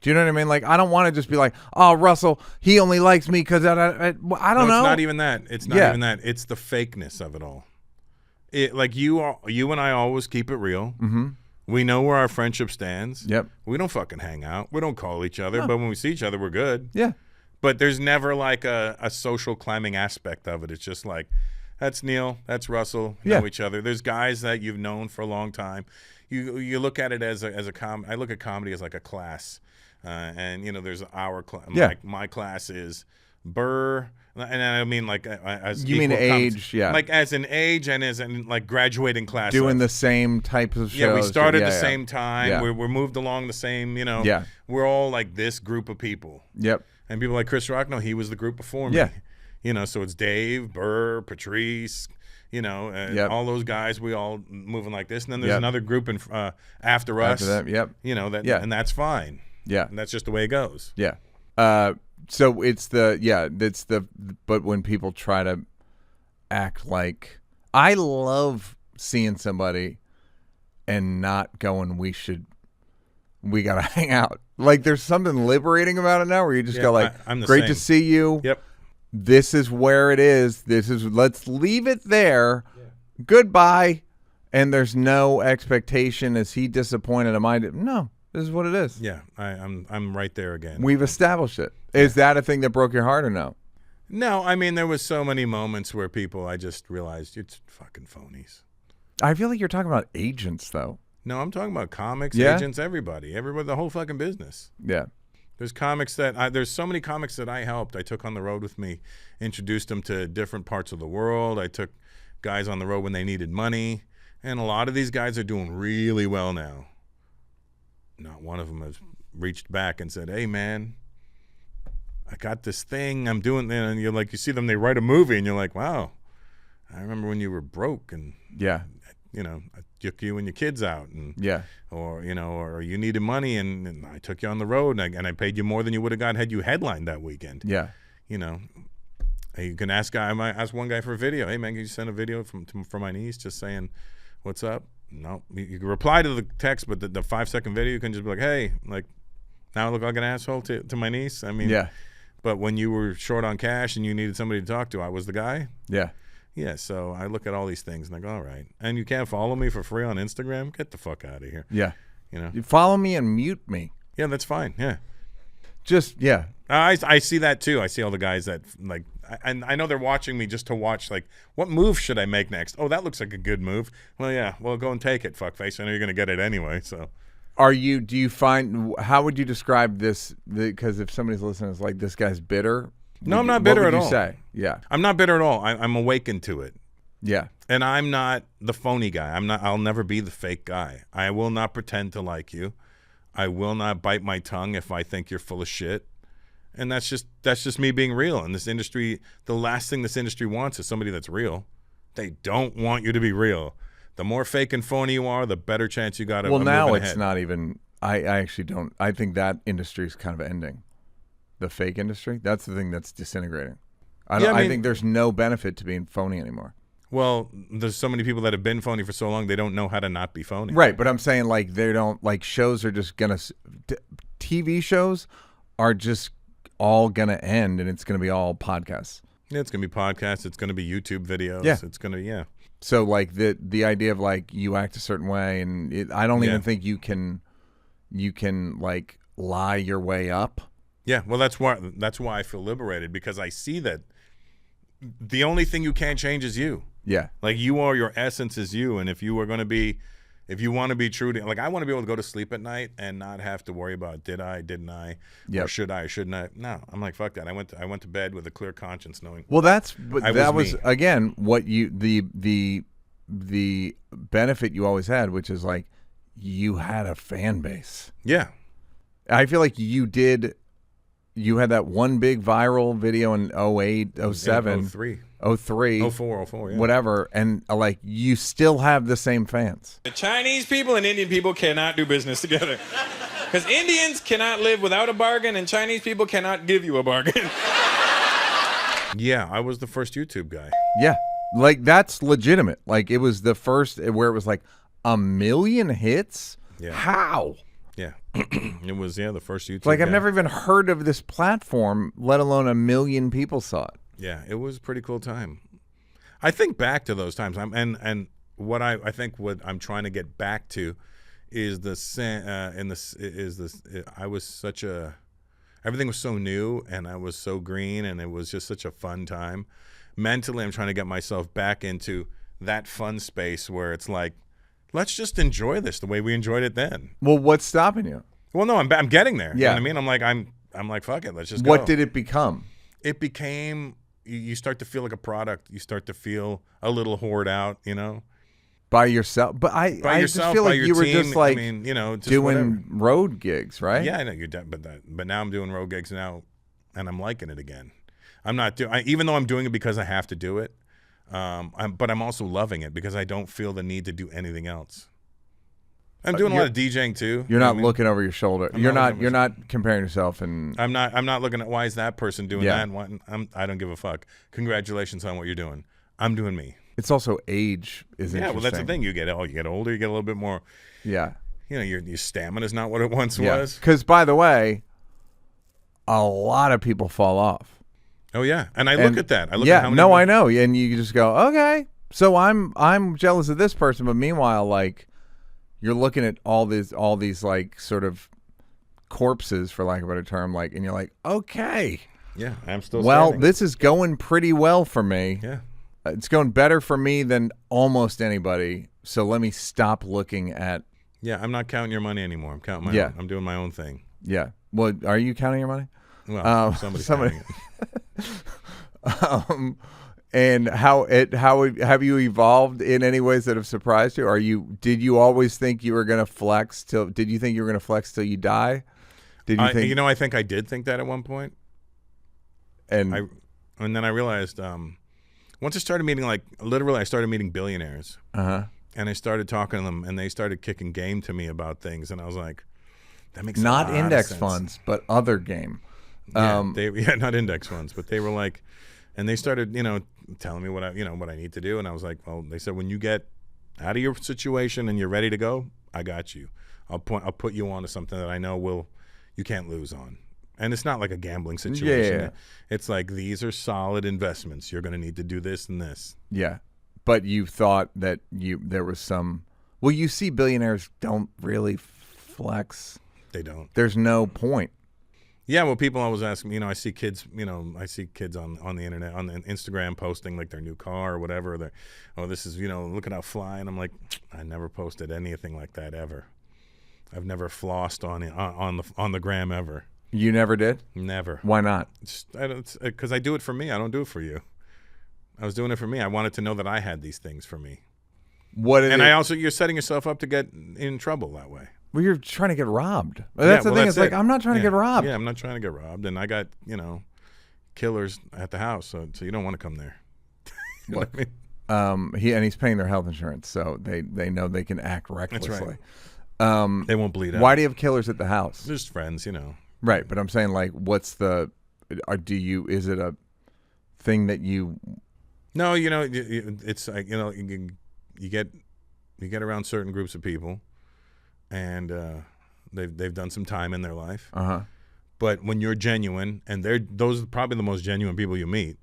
A: Do you know what I mean? Like I don't want to just be like, oh, Russell, he only likes me because I don't know.
B: It's not even that. It's not even that. It's the fakeness of it all. Like you and I always keep it real. Mm-hmm. We know where our friendship stands.
A: Yep.
B: We don't fucking hang out. We don't call each other. But when we see each other, we're good.
A: Yeah.
B: But there's never like a social climbing aspect of it. It's just like, that's Neal, that's Russell, know each other. There's guys that you've known for a long time. You look at it as a I look at comedy as like a class, and you know there's our class. Like my class is Burr, and I mean like as
A: you mean age,
B: like as an age and as in like graduating class,
A: doing the same types of shows.
B: Yeah, we started the same time. Yeah. We're moved along the same. You know, we're all like this group of people.
A: Yep.
B: And people like Chris Rock, no, he was the group before me. Yeah. You know, so it's Dave, Burr, Patrice, you know, all those guys, we all moving like this. And then there's another group after us.
A: After that,
B: you know, and that's fine.
A: Yeah.
B: And that's just the way it goes.
A: Yeah. So it's but when people try to act like, I love seeing somebody and not going, we got to hang out. Like there's something liberating about it now where you just go like,
B: I'm the
A: great
B: same.
A: to see you.
B: Yep.
A: This is where it is. Let's leave it there. Yeah. Goodbye. And there's no expectation. Is he disappointed? Am I? No, this is what it is.
B: Yeah. I'm right there again.
A: We've established it. Is that a thing that broke your heart or no?
B: No, I mean, there was so many moments where I just realized it's fucking phonies.
A: I feel like you're talking about agents though.
B: No, I'm talking about comics, agents, everybody, the whole fucking business.
A: Yeah.
B: There's comics there's so many comics that I helped. I took on the road with me, introduced them to different parts of the world. I took guys on the road when they needed money. And a lot of these guys are doing really well now. Not one of them has reached back and said, hey, man, I got this thing I'm doing. And you're like, you see them, they write a movie and you're like, wow, I remember when you were broke and you know, I took you and your kids out, and or you know, or you needed money, and I took you on the road, and I paid you more than you would have got had you headlined that weekend. Yeah, you know, you can ask I might ask one guy for a video. Hey man, can you send a video for my niece, just saying, what's up? No, you can reply to the text, but the 5-second video, you can just be like, hey, like, now I look like an asshole to my niece. I mean, but when you were short on cash and you needed somebody to talk to, I was the guy. Yeah. Yeah, so I look at all these things and I go, all right. And you can't follow me for free on Instagram? Get the fuck out of here. Yeah. You know? You follow me and mute me. Yeah, that's fine. Yeah. Just, I see that too. I see all the guys that, like, and I know they're watching me just to watch, like, what move should I make next? Oh, that looks like a good move. Well, yeah. Well, go and take it, fuckface. I know you're going to get it anyway, so.
A: Do you find, how would you describe this? Because if somebody's listening, it's like, this guy's bitter.
B: No, I'm not bitter at all.
A: What would you say? Yeah.
B: I'm not bitter at all. I'm awakened to it.
A: Yeah.
B: And I'm not the phony guy. I'll never be the fake guy. I will not pretend to like you. I will not bite my tongue if I think you're full of shit. And that's just me being real. In this industry, the last thing this industry wants is somebody that's real. They don't want you to be real. The more fake and phony you are, the better chance you got of
A: Well, now
B: moving
A: it's
B: ahead.
A: not even, I actually don't, I think that industry is kind of ending. The fake industry, that's the thing that's disintegrating. I think there's no benefit to being phony anymore.
B: Well, there's so many people that have been phony for so long, they don't know how to not be phony.
A: Right, but I'm saying like they don't, like shows are just going to, TV shows are just all going to end and it's going to be all podcasts.
B: Yeah, it's going to be podcasts. It's going to be YouTube videos.
A: Yeah.
B: It's going to, yeah.
A: So like the idea of like you act a certain way and I don't even think you can like lie your way up.
B: Yeah, well, that's why I feel liberated, because I see that the only thing you can't change is you.
A: Yeah.
B: Like you are, your essence is you. And if you want to be true to, like I want to be able to go to sleep at night and not have to worry about didn't I, or should I, or shouldn't I? No, I'm like, fuck that. I went to bed with a clear conscience knowing.
A: Well, that was
B: me.
A: Again, what you, the benefit you always had, which is like you had a fan base.
B: Yeah.
A: I feel like you had that one big viral video in 08, 07,
B: 03,
A: 03,
B: 04, yeah.
A: whatever, and like you still have the same fans.
D: The Chinese people and Indian people cannot do business together. Because Indians cannot live without a bargain and Chinese people cannot give you a bargain.
B: Yeah, I was the first YouTube guy.
A: Yeah, like that's legitimate. Like it was the first where it was like 1 million hits.
B: Yeah.
A: How?
B: Yeah. It was, the first YouTube
A: Like
B: guy.
A: I've never even heard of this platform, let alone 1 million people saw it.
B: Yeah, it was a pretty cool time. I think back to those times. And what I think what I'm trying to get back to is I was such a, everything was so new and I was so green and it was just such a fun time. Mentally, I'm trying to get myself back into that fun space where it's like, let's just enjoy this the way we enjoyed it then.
A: Well, what's stopping you?
B: Well, no, I'm getting there.
A: Yeah.
B: You know what I mean? I'm like, fuck it, let's just go.
A: What did it become?
B: It became, you start to feel like a product. You start to feel a little hoard out,
A: By yourself? But I just feel
B: by
A: like
B: your
A: you were
B: team.
A: just like
B: just
A: doing
B: whatever.
A: road gigs, right?
B: Yeah, I know but now I'm doing road gigs now, and I'm liking it again. I'm not even though I'm doing it because I have to do it, but I'm also loving it because I don't feel the need to do anything else. I'm doing a lot of DJing too.
A: You're not looking over your shoulder. You're not comparing yourself, and
B: I'm not looking at why is that person doing
A: Yeah.
B: that. And what, I don't give a fuck. Congratulations on what you're doing. I'm doing me.
A: it's also age is
B: Yeah,
A: interesting.
B: well, that's the thing. You get older, you get a little bit more.
A: Yeah,
B: Your stamina's not what it once
A: yeah.
B: was.
A: Because by the way, a lot of people fall off.
B: Oh yeah, and I look at that. I look
A: yeah,
B: at how many.
A: no, I know, and you just go, okay. So I'm jealous of this person, but meanwhile, like you're looking at all these like sort of corpses, for lack of a better term, like, and you're like, okay,
B: Yeah, I'm still.
A: well,
B: standing.
A: this is going pretty well for me.
B: Yeah.
A: It's going better for me than almost anybody. So let me stop looking at.
B: Yeah, I'm not counting your money anymore. I'm counting my
A: Yeah.
B: own. I'm doing my own thing.
A: Yeah. Well, are you counting your money?
B: Well, somebody's counting it.
A: And how have you evolved in any ways that have surprised you? Did you always think you were going to flex did you think you were going to flex till you die? Did you think?
B: I think I did think that at one point.
A: And
B: And then I realized once I started meeting, I started meeting billionaires. And I started talking to them, and they started kicking game to me about things, and I was like, that makes
A: not
B: a lot of
A: index
B: sense.
A: funds, but other game.
B: Yeah, not index funds, but they were like, and they started, telling me what I need to do, and I was like, well, they said when you get out of your situation and you're ready to go, I got you. I'll put you onto something that I know you can't lose on. And it's not like a gambling situation.
A: Yeah.
B: It's like, these are solid investments. You're going to need to do this and this.
A: Yeah. But you thought that there was some. Well, you see, billionaires don't really flex.
B: They don't.
A: There's no point.
B: Yeah, well, people always ask me, I see kids, on the internet, on the Instagram posting like their new car or whatever. This is, look at how fly. And I'm like, I never posted anything like that ever. I've never flossed on the gram ever.
A: You never did?
B: Never.
A: Why not?
B: Because I do it for me. I don't do it for you. I was doing it for me. I wanted to know that I had these things for me. You're setting yourself up to get in trouble that way.
A: Well, you're trying to get robbed. That's the thing. It's like, I'm not trying to get robbed.
B: Yeah, I'm not trying to get robbed. And I got, killers at the house, so you don't want to come there. You know what I mean?
A: He's paying their health insurance, so they know they can act recklessly.
B: That's right. They won't bleed out.
A: Why do you have killers at the house?
B: Just friends,
A: Right, but I'm saying, like, what's the? Is it a thing that you?
B: No, it's like you get around certain groups of people, and they've done some time in their life. But when you're genuine, and those are probably the most genuine people you meet,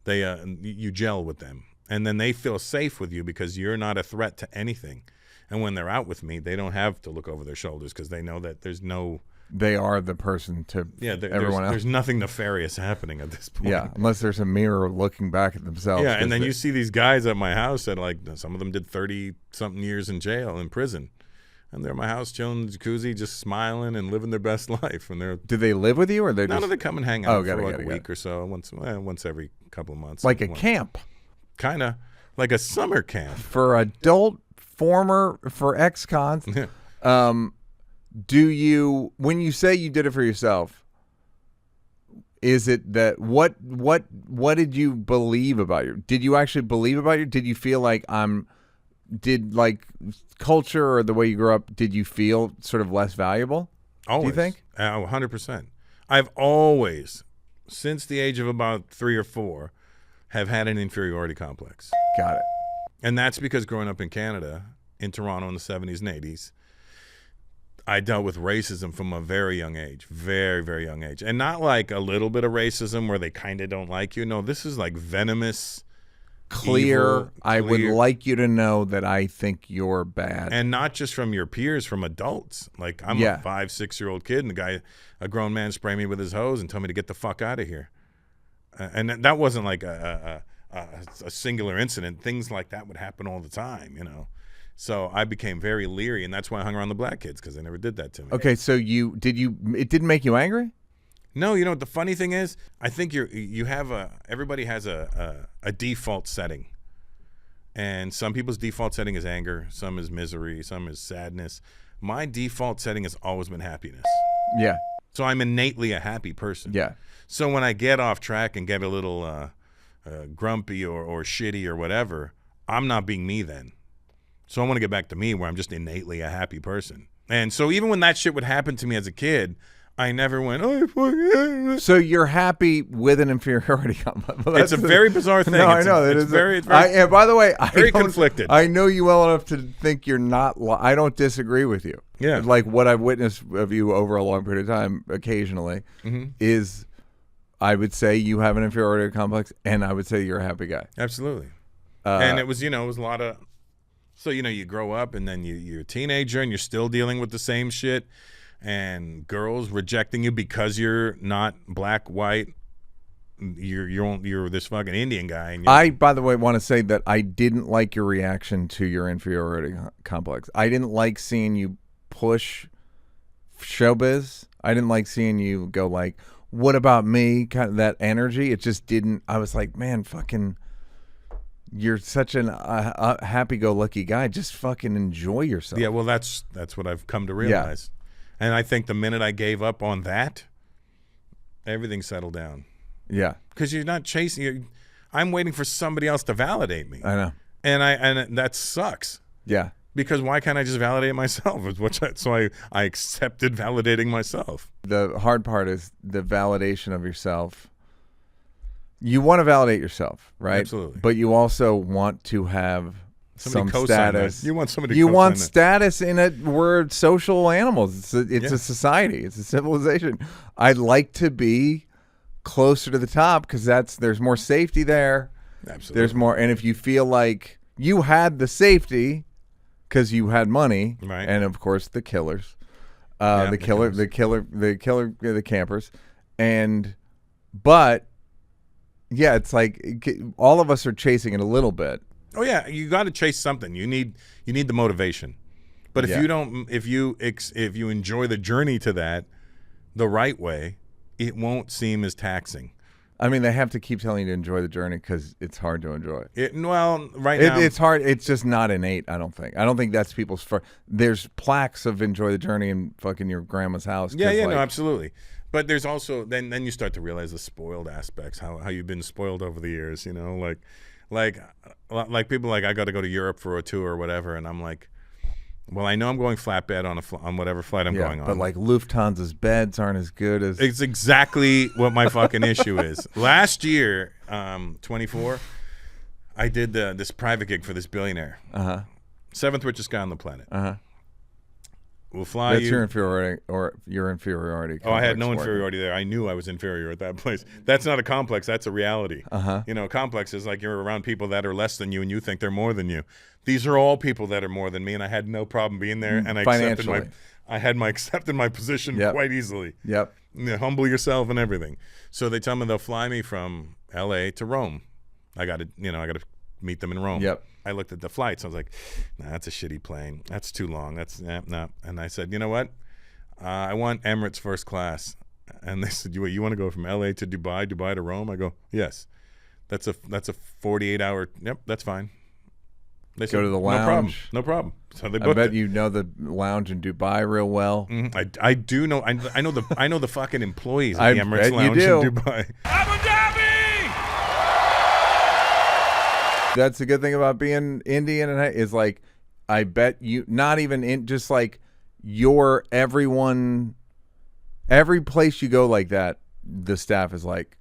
B: you gel with them, and then they feel safe with you because you're not a threat to anything. And when they're out with me, they don't have to look over their shoulders because they know that there's no.
A: They are the person to everyone else.
B: There's nothing nefarious happening at this point.
A: Yeah, unless there's a mirror looking back at themselves.
B: Yeah, and then you see these guys at my house that, like, some of them did 30-something years in prison. And they're at my house chilling in the jacuzzi, just smiling and living their best life. And
A: do they live with you, or they
B: they come and hang out for a week or so, once every couple of months.
A: Like a camp.
B: Kind of. Like a summer camp.
A: For adult, for ex-cons. Do you, when you say you did it for yourself, is it that what did you believe about you? Did you actually believe about you? Did you feel like did like culture or the way you grew up, did you feel sort of less valuable?
B: Always.
A: Do you think?
B: 100%. I've always, since the age of about 3 or 4, have had an inferiority complex.
A: Got it.
B: And that's because growing up in Canada, in Toronto in the 70s and 80s, I dealt with racism from a very young age, very, very young age. And not like a little bit of racism where they kind of don't like you. No, this is like venomous,
A: clear. I would like you to know that I think you're bad.
B: And not just from your peers, from adults. Like, I'm a 5-6-year-old kid, and a grown man sprayed me with his hose and told me to get the fuck out of here. And that wasn't like a singular incident. Things like that would happen all the time, So I became very leery, and that's why I hung around the black kids, because they never did that to me.
A: Okay, so it didn't make you angry?
B: No, what the funny thing is? I think everybody has a default setting. And some people's default setting is anger, some is misery, some is sadness. My default setting has always been happiness.
A: Yeah.
B: So I'm innately a happy person.
A: Yeah.
B: So when I get off track and get a little grumpy or shitty or whatever, I'm not being me then. So I want to get back to me where I'm just innately a happy person. And so even when that shit would happen to me as a kid, I never went, oh,
A: so you're happy with an inferiority complex. Well,
B: it's a very bizarre thing.
A: No, I know.
B: It's very
A: and by the way,
B: very conflicted.
A: I know you well enough to think you're not. I don't disagree with you.
B: Yeah.
A: Like what I've witnessed of you over a long period of time, occasionally, is I would say you have an inferiority complex, and I would say you're a happy guy.
B: Absolutely. And it was, it was a lot of. So, you grow up and then you're a teenager and you're still dealing with the same shit, and girls rejecting you because you're not black, white. You're this fucking Indian guy. And
A: I, by the way, want to say that I didn't like your reaction to your inferiority complex. I didn't like seeing you push showbiz. I didn't like seeing you go like, what about me? Kind of that energy. It just didn't. I was like, man, fucking. You're such an happy-go-lucky guy. Just fucking enjoy yourself.
B: Yeah, well, that's what I've come to realize. Yeah. And I think the minute I gave up on that, everything settled down.
A: Yeah.
B: Because you're not chasing. I'm waiting for somebody else to validate me.
A: I know.
B: And that sucks.
A: Yeah.
B: Because why can't I just validate myself? So I accepted validating myself.
A: The hard part is the validation of yourself. You want to validate yourself, right?
B: Absolutely.
A: But you also want to have some status.
B: You want somebody.
A: You want status in it. We're social animals. It's a society. It's a civilization. I'd like to be closer to the top because there's more safety there.
B: Absolutely.
A: There's more, and if you feel like you had the safety because you had money,
B: right?
A: And of course the killers, the campers, but. Yeah, it's like all of us are chasing it a little bit.
B: Oh yeah, you got to chase something. You need the motivation, But if
A: Yeah.
B: you don't, if you enjoy the journey to that the right way, it won't seem as taxing.
A: I mean, they have to keep telling you to enjoy the journey because it's hard to enjoy.
B: Well, right now
A: It's hard. It's just not innate. I don't think. I don't think that's people's. There's plaques of enjoy the journey in fucking your grandma's house.
B: Yeah,
A: 'cause,
B: yeah,
A: like,
B: no, absolutely. But there's also then you start to realize the spoiled aspects, how you've been spoiled over the years. You know, like people like I got to go to Europe for a tour or whatever, and I'm like, well, I know I'm going flatbed on whatever flight I'm going on.
A: But like Lufthansa's beds aren't as good as.
B: It's exactly what my fucking issue is. Last year, 24, I did this private gig for this billionaire. Seventh richest guy on the planet. We'll fly
A: That's
B: you.
A: your inferiority.
B: Oh, I had no
A: complex
B: inferiority there. I knew I was inferior at that place. That's not a complex. That's a reality. You know, a complex is like you're around people that are less than you and you think they're more than you. These are all people that are more than me, and I had no problem being there. And I accepted my position quite easily.
A: Yep.
B: You know, humble yourself and everything. So they tell me they'll fly me from L.A. to Rome. I got to meet them in Rome.
A: Yep.
B: I looked at the flights. I was like, nah, that's a shitty plane. That's too long. That's nah. And I said, you know what? I want Emirates first class. And they said, you want to go from L.A. to Dubai to Rome? I go, yes. That's a 48-hour. Yep, that's fine. They said,
A: to the lounge.
B: No problem. So they
A: I
B: booked
A: bet
B: it.
A: you know the lounge in Dubai real well.
B: I do know. I know the fucking employees
A: I
B: at the Emirates
A: bet you
B: Lounge
A: do.
B: in Dubai.
D: Abu Dhabi!
A: That's the good thing about being Indian and is like, I bet you not even in just like every place you go like that, the staff is like,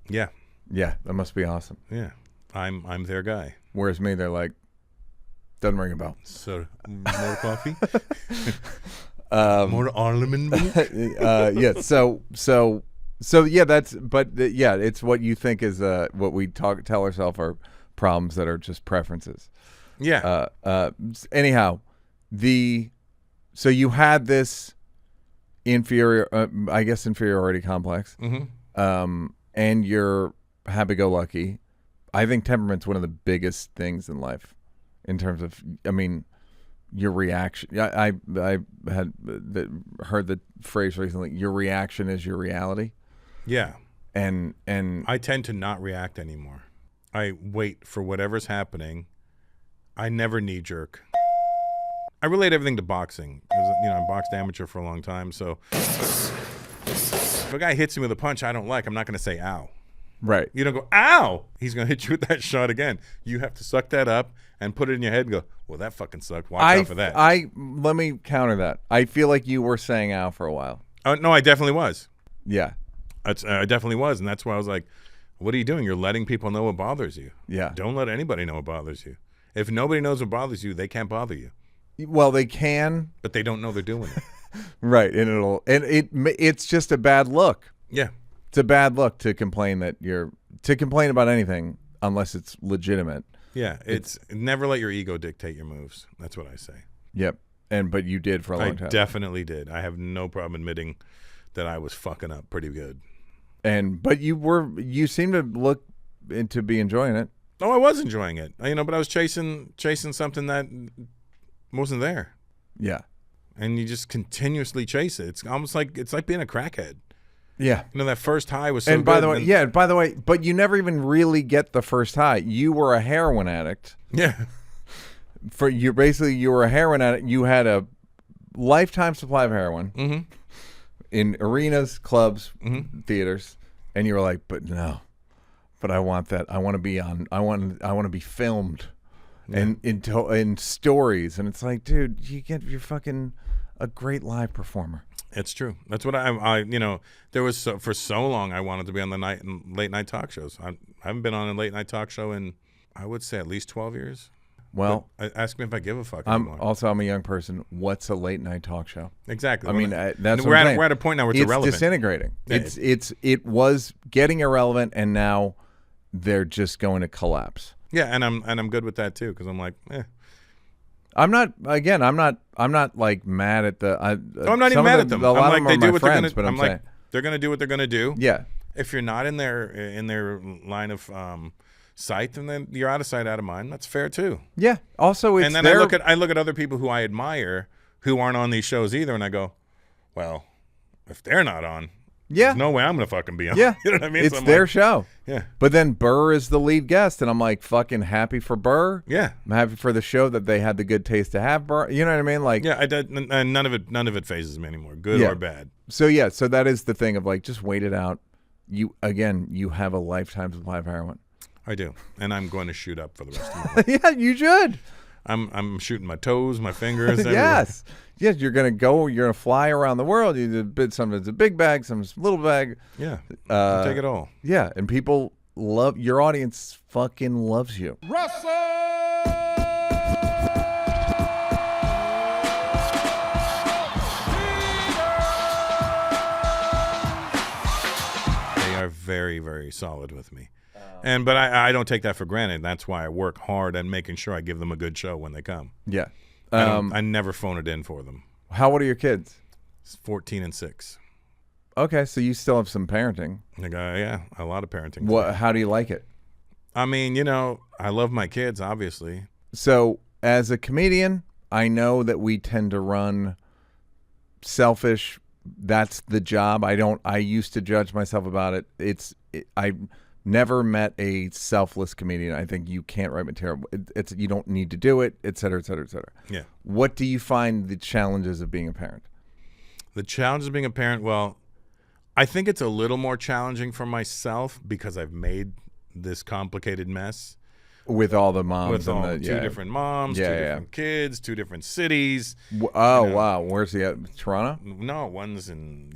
B: Yeah,
A: that must be awesome.
B: yeah. I'm their guy.
A: Whereas me, they're like, doesn't ring a bell.
B: So more coffee, more almond milk.
A: Yeah. So yeah, it's what you think is what we tell ourselves are problems that are just preferences.
B: Yeah.
A: Anyhow, so you had this inferiority complex, and you're happy-go-lucky. I think temperament's one of the biggest things in life, in terms of, I mean, your reaction. I had heard the phrase recently. Your reaction is your reality.
B: Yeah.
A: And
B: I tend to not react anymore. I wait for whatever's happening. I never knee jerk. I relate everything to boxing. I boxed amateur for a long time, so if a guy hits me with a punch I don't like, I'm not going to say ow.
A: right.
B: You don't go, ow! He's going to hit you with that shot again. You have to suck that up and put it in your head and go, well, that fucking sucked. Watch out for that.
A: Let me counter that. I feel like you were saying ow for a while.
B: No, I definitely was.
A: Yeah.
B: I definitely was, and that's why I was like, what are you doing? You're letting people know what bothers you.
A: Yeah.
B: Don't let anybody know what bothers you. If nobody knows what bothers you, they can't bother you.
A: Well, they can.
B: But they don't know they're doing it.
A: Right. And it's just a bad look.
B: Yeah.
A: It's a bad look to complain about anything unless it's legitimate.
B: Yeah. It's never let your ego dictate your moves. That's what I say.
A: Yep. But you did for a long time.
B: I definitely did. I have no problem admitting that I was fucking up pretty good.
A: But you seem to look to be enjoying it.
B: Oh, I was enjoying it. But I was chasing something that wasn't there.
A: Yeah.
B: And you just continuously chase it. It's almost like being a crackhead.
A: Yeah.
B: That first high was so
A: and by
B: good.
A: the way, but you never even really get the first high. You were a heroin addict.
B: Yeah.
A: You were a heroin addict. You had a lifetime supply of heroin in arenas, clubs, theaters, and you were like, but I want that. I want to be on. I want to be filmed, and in stories. And it's like, dude, you're fucking a great live performer.
B: It's true. That's what I there was for so long I wanted to be on the late night talk shows. I haven't been on a late night talk show in, I would say, at least 12 years.
A: Well,
B: ask me if I give a fuck anymore.
A: I'm a young person. What's a late night talk show?
B: Exactly.
A: I mean, that's
B: we're at a point now where it's irrelevant.
A: It's disintegrating.
B: Yeah.
A: It was getting irrelevant, and now they're just going to collapse.
B: Yeah, and I'm good with that too, because I'm like,
A: I'm not like mad at the.
B: I'm not even mad at them.
A: A lot
B: I'm
A: of them
B: they
A: are
B: do
A: my
B: what
A: friends,
B: they're
A: but
B: gonna. I'm like, they're gonna do what they're gonna do.
A: Yeah.
B: If you're not in their line of sight, and then you're out of sight, out of mind. That's fair too.
A: Yeah. Also, it's
B: And then I look at other people who I admire who aren't on these shows either, and I go, well, if they're not on, there's no way I'm gonna fucking be on.
A: Yeah.
B: You know what I mean?
A: It's
B: So I'm
A: their
B: like,
A: show.
B: Yeah.
A: But then Burr is the lead guest, and I'm like fucking happy for Burr.
B: Yeah.
A: I'm happy for the show that they had the good taste to have Burr. You know what I mean? Like,
B: Yeah, I did, and none of it phases me anymore, good or bad.
A: So so that is the thing of like, just wait it out. You have a lifetime supply of heroin.
B: I do, and I'm going to shoot up for the rest of my life.
A: Yeah, you should.
B: I'm shooting my toes, my fingers. Everywhere.
A: Yes. You're gonna fly around the world. Sometimes a big bag, sometimes a little bag.
B: Yeah, I'll take it all.
A: Yeah, and people love your audience. Fucking loves you.
B: They are very, very solid with me. But I don't take that for granted. That's why I work hard at making sure I give them a good show when they come.
A: Yeah.
B: I never phone it in for them.
A: How old are your kids?
B: It's 14 and 6.
A: Okay, so you still have some parenting.
B: Like, yeah, a lot of parenting.
A: What? How do you like it?
B: I mean, I love my kids, obviously.
A: So, as a comedian, I know that we tend to run selfish. That's the job. I used to judge myself about it. I never met a selfless comedian. I think you can't write material. You don't need to do it, et cetera, et cetera, et cetera.
B: Yeah.
A: What do you find the challenges of being a parent?
B: The challenges of being a parent, well, I think it's a little more challenging for myself because I've made this complicated mess.
A: With all the moms.
B: With all two different moms, two different kids, 2 different cities.
A: Wow. Where's he at? Toronto?
B: No, one's in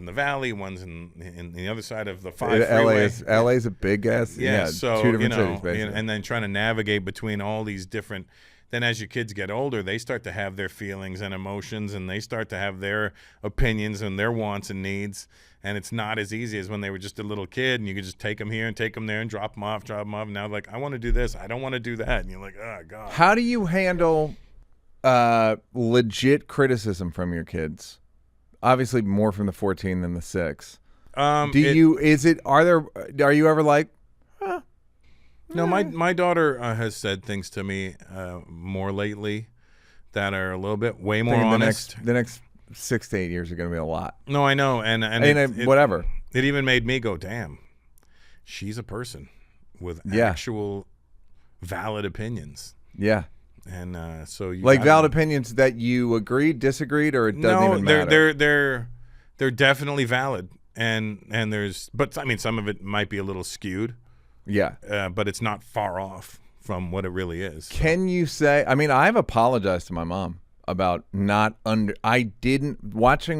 B: the valley, one's in the other side of the 5 freeway.
A: LA's a big ass.
B: Yeah, so
A: 2 different cities, basically.
B: and then trying to navigate between all these different. Then as your kids get older, they start to have their feelings and emotions, and they start to have their opinions and their wants and needs. And it's not as easy as when they were just a little kid, and you could just take them here and take them there and drop them off. And now, like, I want to do this, I don't want to do that, and you're like, oh god.
A: How do you handle legit criticism from your kids? Obviously, more from the 14 than the 6. Are you ever like?
B: No, my daughter has said things to me more lately that are a little bit way more honest.
A: The next 6 to 8 years are going to be a lot.
B: No, I know, and
A: whatever.
B: It even made me go, damn, she's a person with actual valid opinions.
A: Yeah.
B: And so you
A: like valid opinions that you agreed, disagreed, or it doesn't even matter.
B: They're definitely valid, and but I mean some of it might be a little skewed.
A: Yeah.
B: But it's not far off from what it really is. So.
A: Can you say? I mean, I've apologized to my mom about watching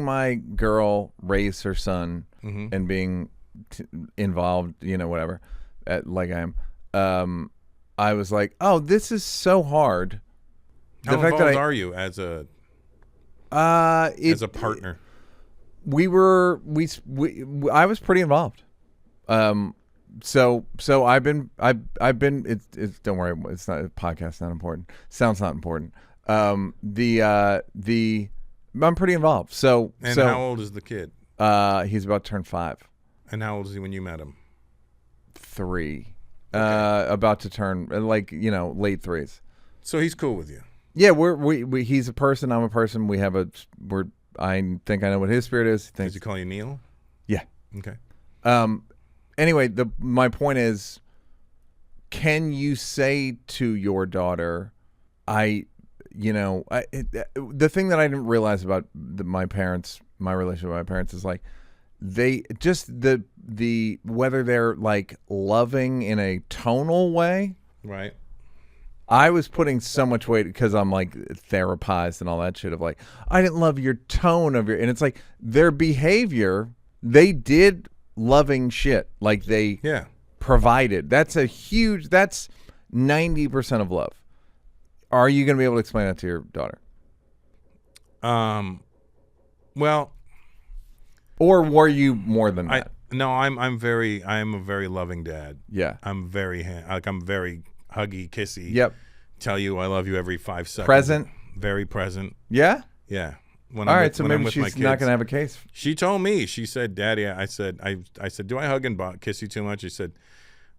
A: my girl raise her son and being involved, whatever, like I am. I was like, oh, this is so hard.
B: How involved are you as a partner? I was pretty involved. So I've been it's don't worry, it's not a podcast, not important. Sounds not important. I'm pretty involved. So how old is the kid?
A: He's about to turn 5. And
B: how old is he when you met him?
A: 3.
B: Okay.
A: About to turn late 3s.
B: So he's cool with you.
A: Yeah, we he's a person, I'm a person. I think I know what his spirit is.
B: Does he call you Neal?
A: Yeah.
B: Okay.
A: Anyway, my point is, can you say to your daughter, the thing that I didn't realize about my relationship with my parents is like, they just the whether they're like loving in a tonal way.
B: Right.
A: I was putting so much weight because I'm like therapized and all that shit of like, I didn't love your tone of and it's like their behavior, they did loving shit, like they provided. That's 90% of love. Are you going to be able to explain that to your daughter?
B: Well,
A: or were you more than that?
B: I'm a very loving dad.
A: Yeah.
B: I'm very huggy, kissy.
A: Yep.
B: Tell you I love you every 5 seconds.
A: Present.
B: Very present.
A: Yeah.
B: Yeah.
A: All right, so maybe she's not going to have a case.
B: She told me, she said, Daddy, I said, do I hug and kiss you too much? She said,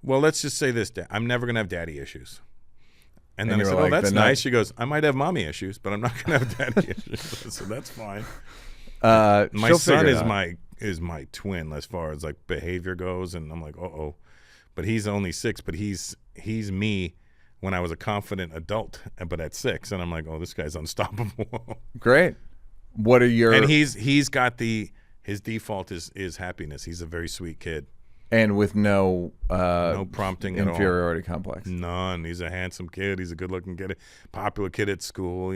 B: well, let's just say this. I'm never going to have daddy issues. And then I
A: you're
B: said,
A: like,
B: oh, that's
A: "Then
B: nice." She goes, I might have mommy issues, but I'm not going to have daddy issues. So that's fine. My
A: she'll
B: son
A: figure it
B: is
A: out.
B: my twin as far as like behavior goes. And I'm like, uh-oh. But he's only 6, but he's me when I was a confident adult, but at 6. And I'm like, oh, this guy's unstoppable.
A: Great. What are your
B: And he's got his default is happiness. He's a very sweet kid.
A: and with no
B: Prompting at all.
A: inferiority complex?
B: None. He's a handsome kid. He's a good-looking kid, popular kid at school.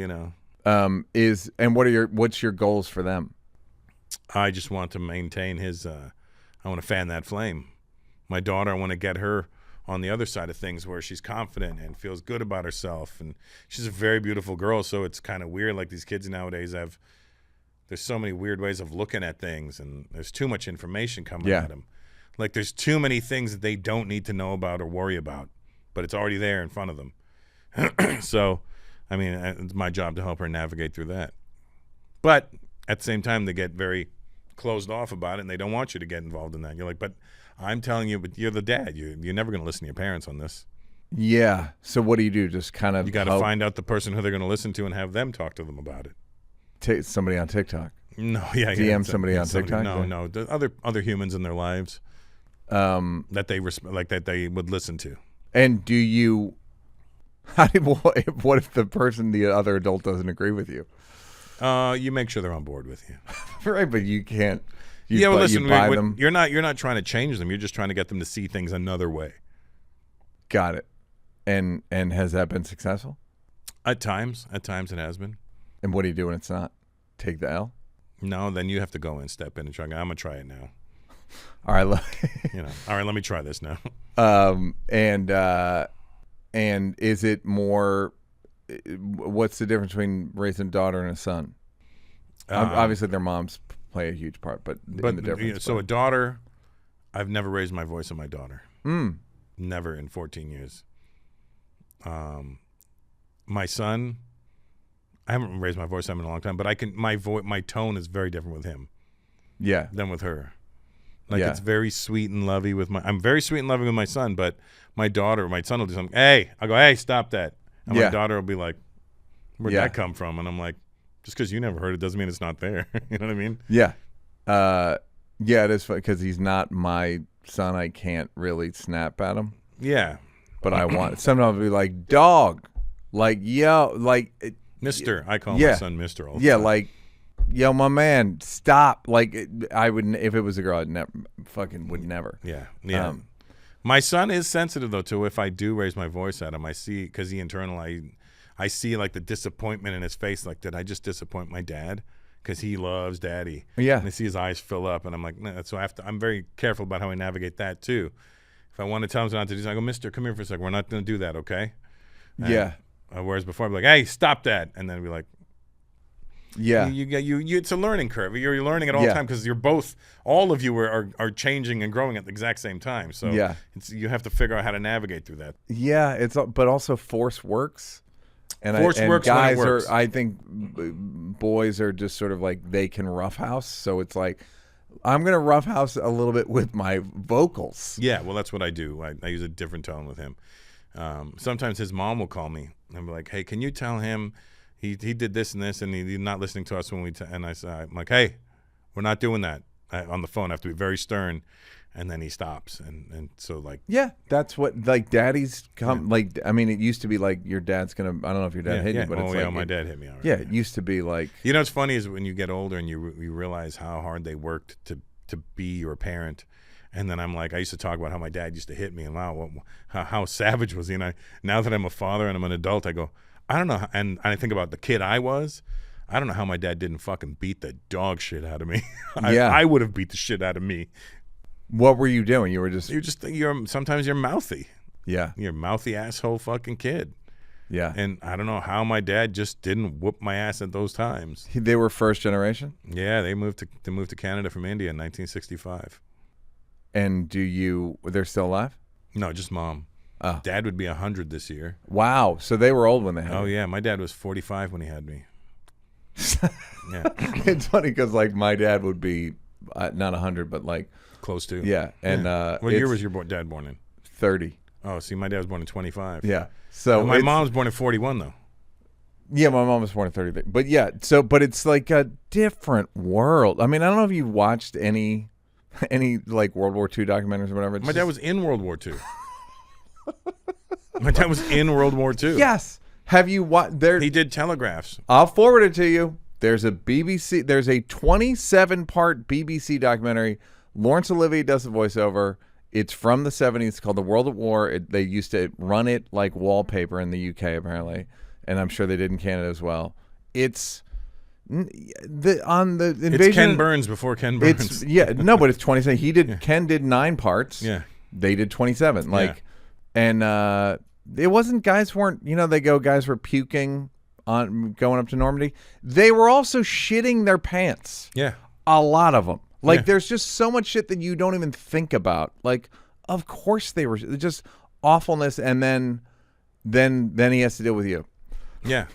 A: What's your goals for them?
B: I just want to maintain his. I want to fan that flame. My daughter, I want to get her on the other side of things where she's confident and feels good about herself, and she's a very beautiful girl. So it's kind of weird. Like these kids nowadays there's so many weird ways of looking at things, and there's too much information coming at them. Like there's too many things that they don't need to know about or worry about, but it's already there in front of them. So, I mean, it's my job to help her navigate through that. But at the same time, they get very closed off about it, and they don't want you to get involved in that. You're like, but I'm telling you, but you're the dad. You're never going to listen to your parents on this.
A: Yeah. So what do you do? Just kind of
B: You got to find out the person who they're going to listen to and have them talk to them about it.
A: Somebody on TikTok.
B: No, yeah.
A: DM somebody on TikTok?
B: No. The other humans in their lives that they that they would listen to.
A: And do you? What if the other adult doesn't agree with you?
B: You make sure they're on board with you.
A: Right, but you can't.
B: Listen.
A: You buy them.
B: You're not trying to change them. You're just trying to get them to see things another way.
A: Got it. And has that been successful?
B: At times it has been.
A: And what do you do when it's not? Take the L?
B: No, then you have to go and step in and try. I'm gonna try it now.
A: All right.
B: All right. Let me try this now.
A: And is it more? What's the difference between raising a daughter and a son? Obviously, their moms play a huge part, but in the difference.
B: So a daughter, I've never raised my voice on my daughter. Never in 14 years. My son, I haven't raised my voice on him in a long time, but I can. My tone is very different with him.
A: Yeah.
B: Than with her. Like it's very sweet and lovey with I'm very sweet and loving with my son, but my son will do something. Hey, I go, hey, stop that. And my daughter will be like, where'd that come from? And I'm like, just because you never heard it doesn't mean it's not there. You know what I mean?
A: Yeah. Yeah, it is funny because he's not my son. I can't really snap at him.
B: Yeah.
A: But I want sometimes I'll be like, dog, like, yo, like.
B: Mister. I call my son Mister all the time.
A: Yeah, like, yo, my man, stop. Like, I would, if it was a girl, I'd never, would never.
B: Yeah. My son is sensitive, though, to if I do raise my voice at him. I see, because I see, like, the disappointment in his face. Like, did I just disappoint my dad? Because he loves daddy.
A: Yeah.
B: And I see his eyes fill up, and I'm like, nah. So I'm very careful about how I navigate that, too. If I want to tell him not to do something, I go, Mister, come here for a second. We're not going to do that, okay? And, whereas before, I'd be like, hey, stop that. And then I'd be like,
A: yeah,
B: it's a learning curve. You're learning at all time because all of you are changing and growing at the exact same time. So you have to figure out how to navigate through that.
A: Yeah, but also force works. And
B: force works.
A: Guys
B: when it works.
A: I think boys are just sort of like they can roughhouse. So it's like I'm gonna roughhouse a little bit with my vocals.
B: Yeah, well, that's what I do. I use a different tone with him. Sometimes his mom will call me and be like, "Hey, can you tell him?" He did this and this, and he's not listening to us when we. And I'm like, hey, we're not doing that on the phone. I have to be very stern, and then he stops, and so like.
A: Yeah, that's what like daddies come. Yeah. Like I mean, it used to be like your dad's gonna. I don't know if your dad hit you, but it's like
B: my dad hit me. Already.
A: Yeah, it used to be like.
B: You know what's funny is when you get older and you realize how hard they worked to be your parent. And then I'm like, I used to talk about how my dad used to hit me, and wow, how savage was he? And now that I'm a father and I'm an adult, I go, I don't know, and I think about the kid I was. I don't know how my dad didn't fucking beat the dog shit out of me. I would have beat the shit out of me.
A: What were you doing? You're
B: sometimes you're mouthy.
A: Yeah.
B: You're a mouthy asshole fucking kid.
A: Yeah.
B: And I don't know how my dad just didn't whoop my ass at those times.
A: They were first generation?
B: Yeah, they moved to Canada from India in 1965.
A: And they're still alive?
B: No, just mom.
A: Oh.
B: Dad would be 100 this year.
A: Wow. So they were old when they had me.
B: Yeah. My dad was 45 when he had me. Yeah.
A: It's funny because, like, my dad would be not 100, but, like.
B: Close to.
A: Yeah. And
B: what year was your dad born in?
A: 30.
B: Oh, see, my dad was born in 25.
A: Yeah. So
B: And my mom was born in 41, though.
A: Yeah, my mom was born in 30. But yeah, but it's like a different world. I mean, I don't know if you watched any like World War II documentaries or whatever.
B: My dad was in World War II. My dad was in World War II.
A: Yes. Have you watched there?
B: He did telegraphs.
A: I'll forward it to you. There's a 27-part BBC documentary. Laurence Olivier does the voiceover. It's from the 70s. It's called The World at War. They used to run it like wallpaper in the UK, apparently. And I'm sure they did in Canada as well. It's on the invasion.
B: It's Ken Burns before Ken Burns.
A: But it's 27. Ken did 9 parts.
B: Yeah.
A: They did 27. And it wasn't guys weren't, guys were puking on going up to Normandy. They were also shitting their pants.
B: Yeah.
A: A lot of them. There's just so much shit that you don't even think about. Like, of course they were just awfulness, and then he has to deal with you.
B: Yeah.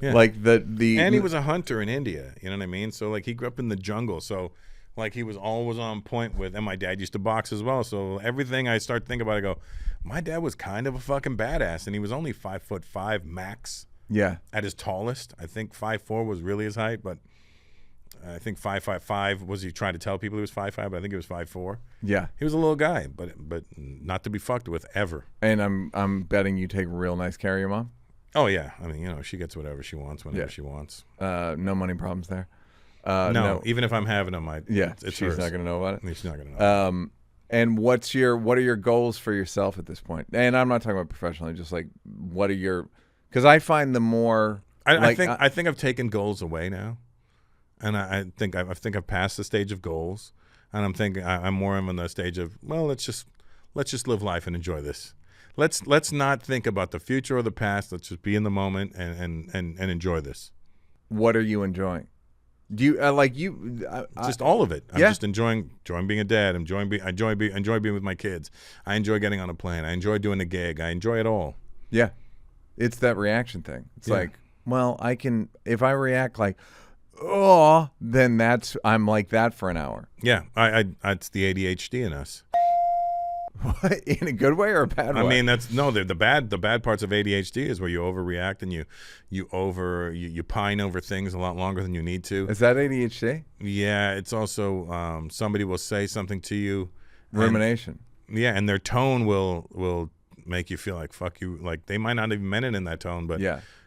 B: Yeah.
A: Like
B: and he was a hunter in India, you know what I mean? So like he grew up in the jungle, so like he was always on point with, and my dad used to box as well. So everything I start thinking about, I go, my dad was kind of a fucking badass, and he was only 5'5" max.
A: Yeah.
B: At his tallest, I think 5'4" was really his height, but I think 5'5" was he trying to tell people he was 5'5", but I think he was 5'4".
A: Yeah.
B: He was a little guy, but not to be fucked with ever.
A: And I'm betting you take real nice care of your mom.
B: Oh yeah, I mean, she gets whatever she wants whenever she wants.
A: No money problems there.
B: No, even if I'm having them, it's
A: she's
B: hers.
A: not gonna know about it.
B: She's not gonna know.
A: And what are your goals for yourself at this point? And I'm not talking about professionally, just like what are your? Because I find the more
B: I think I've taken goals away now, and I think I've passed the stage of goals, and I'm more in the stage of, well, let's just live life and enjoy this. Let's not think about the future or the past. Let's just be in the moment and enjoy this.
A: What are you enjoying? Do you
B: just all of it? I'm just enjoying being a dad. I enjoy being with my kids. I enjoy getting on a plane. I enjoy doing a gig. I enjoy it all. Yeah,
A: it's that reaction thing. It's like, well, I can if I react like, oh, then I'm like that for an hour.
B: Yeah, it's the ADHD in us.
A: What? In a good way or a bad way?
B: I mean, the bad parts of ADHD is where you overreact and you pine over things a lot longer than you need to.
A: Is that ADHD?
B: Yeah, it's also somebody will say something to you.
A: Rumination.
B: And their tone will make you feel like fuck you. Like they might not even meant it in that tone, but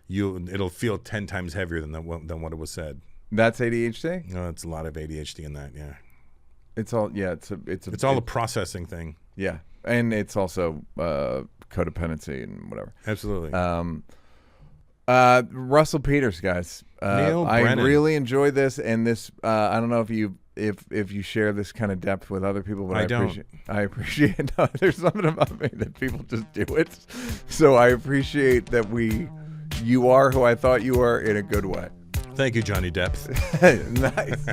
B: it'll feel 10 times heavier than what it was said.
A: That's ADHD?
B: No, it's a lot of ADHD in that. Yeah.
A: It's all
B: it's all a processing thing.
A: Yeah, and it's also codependency and whatever.
B: Absolutely.
A: Russell Peters, guys.
B: Neal Brennan.
A: I really enjoyed this, and this. I don't know if you share this kind of depth with other people, but I appreciate. No, there's something about me that people just do it. So I appreciate that you are who I thought you were in a good way.
B: Thank you, Johnny Depp.
A: Nice.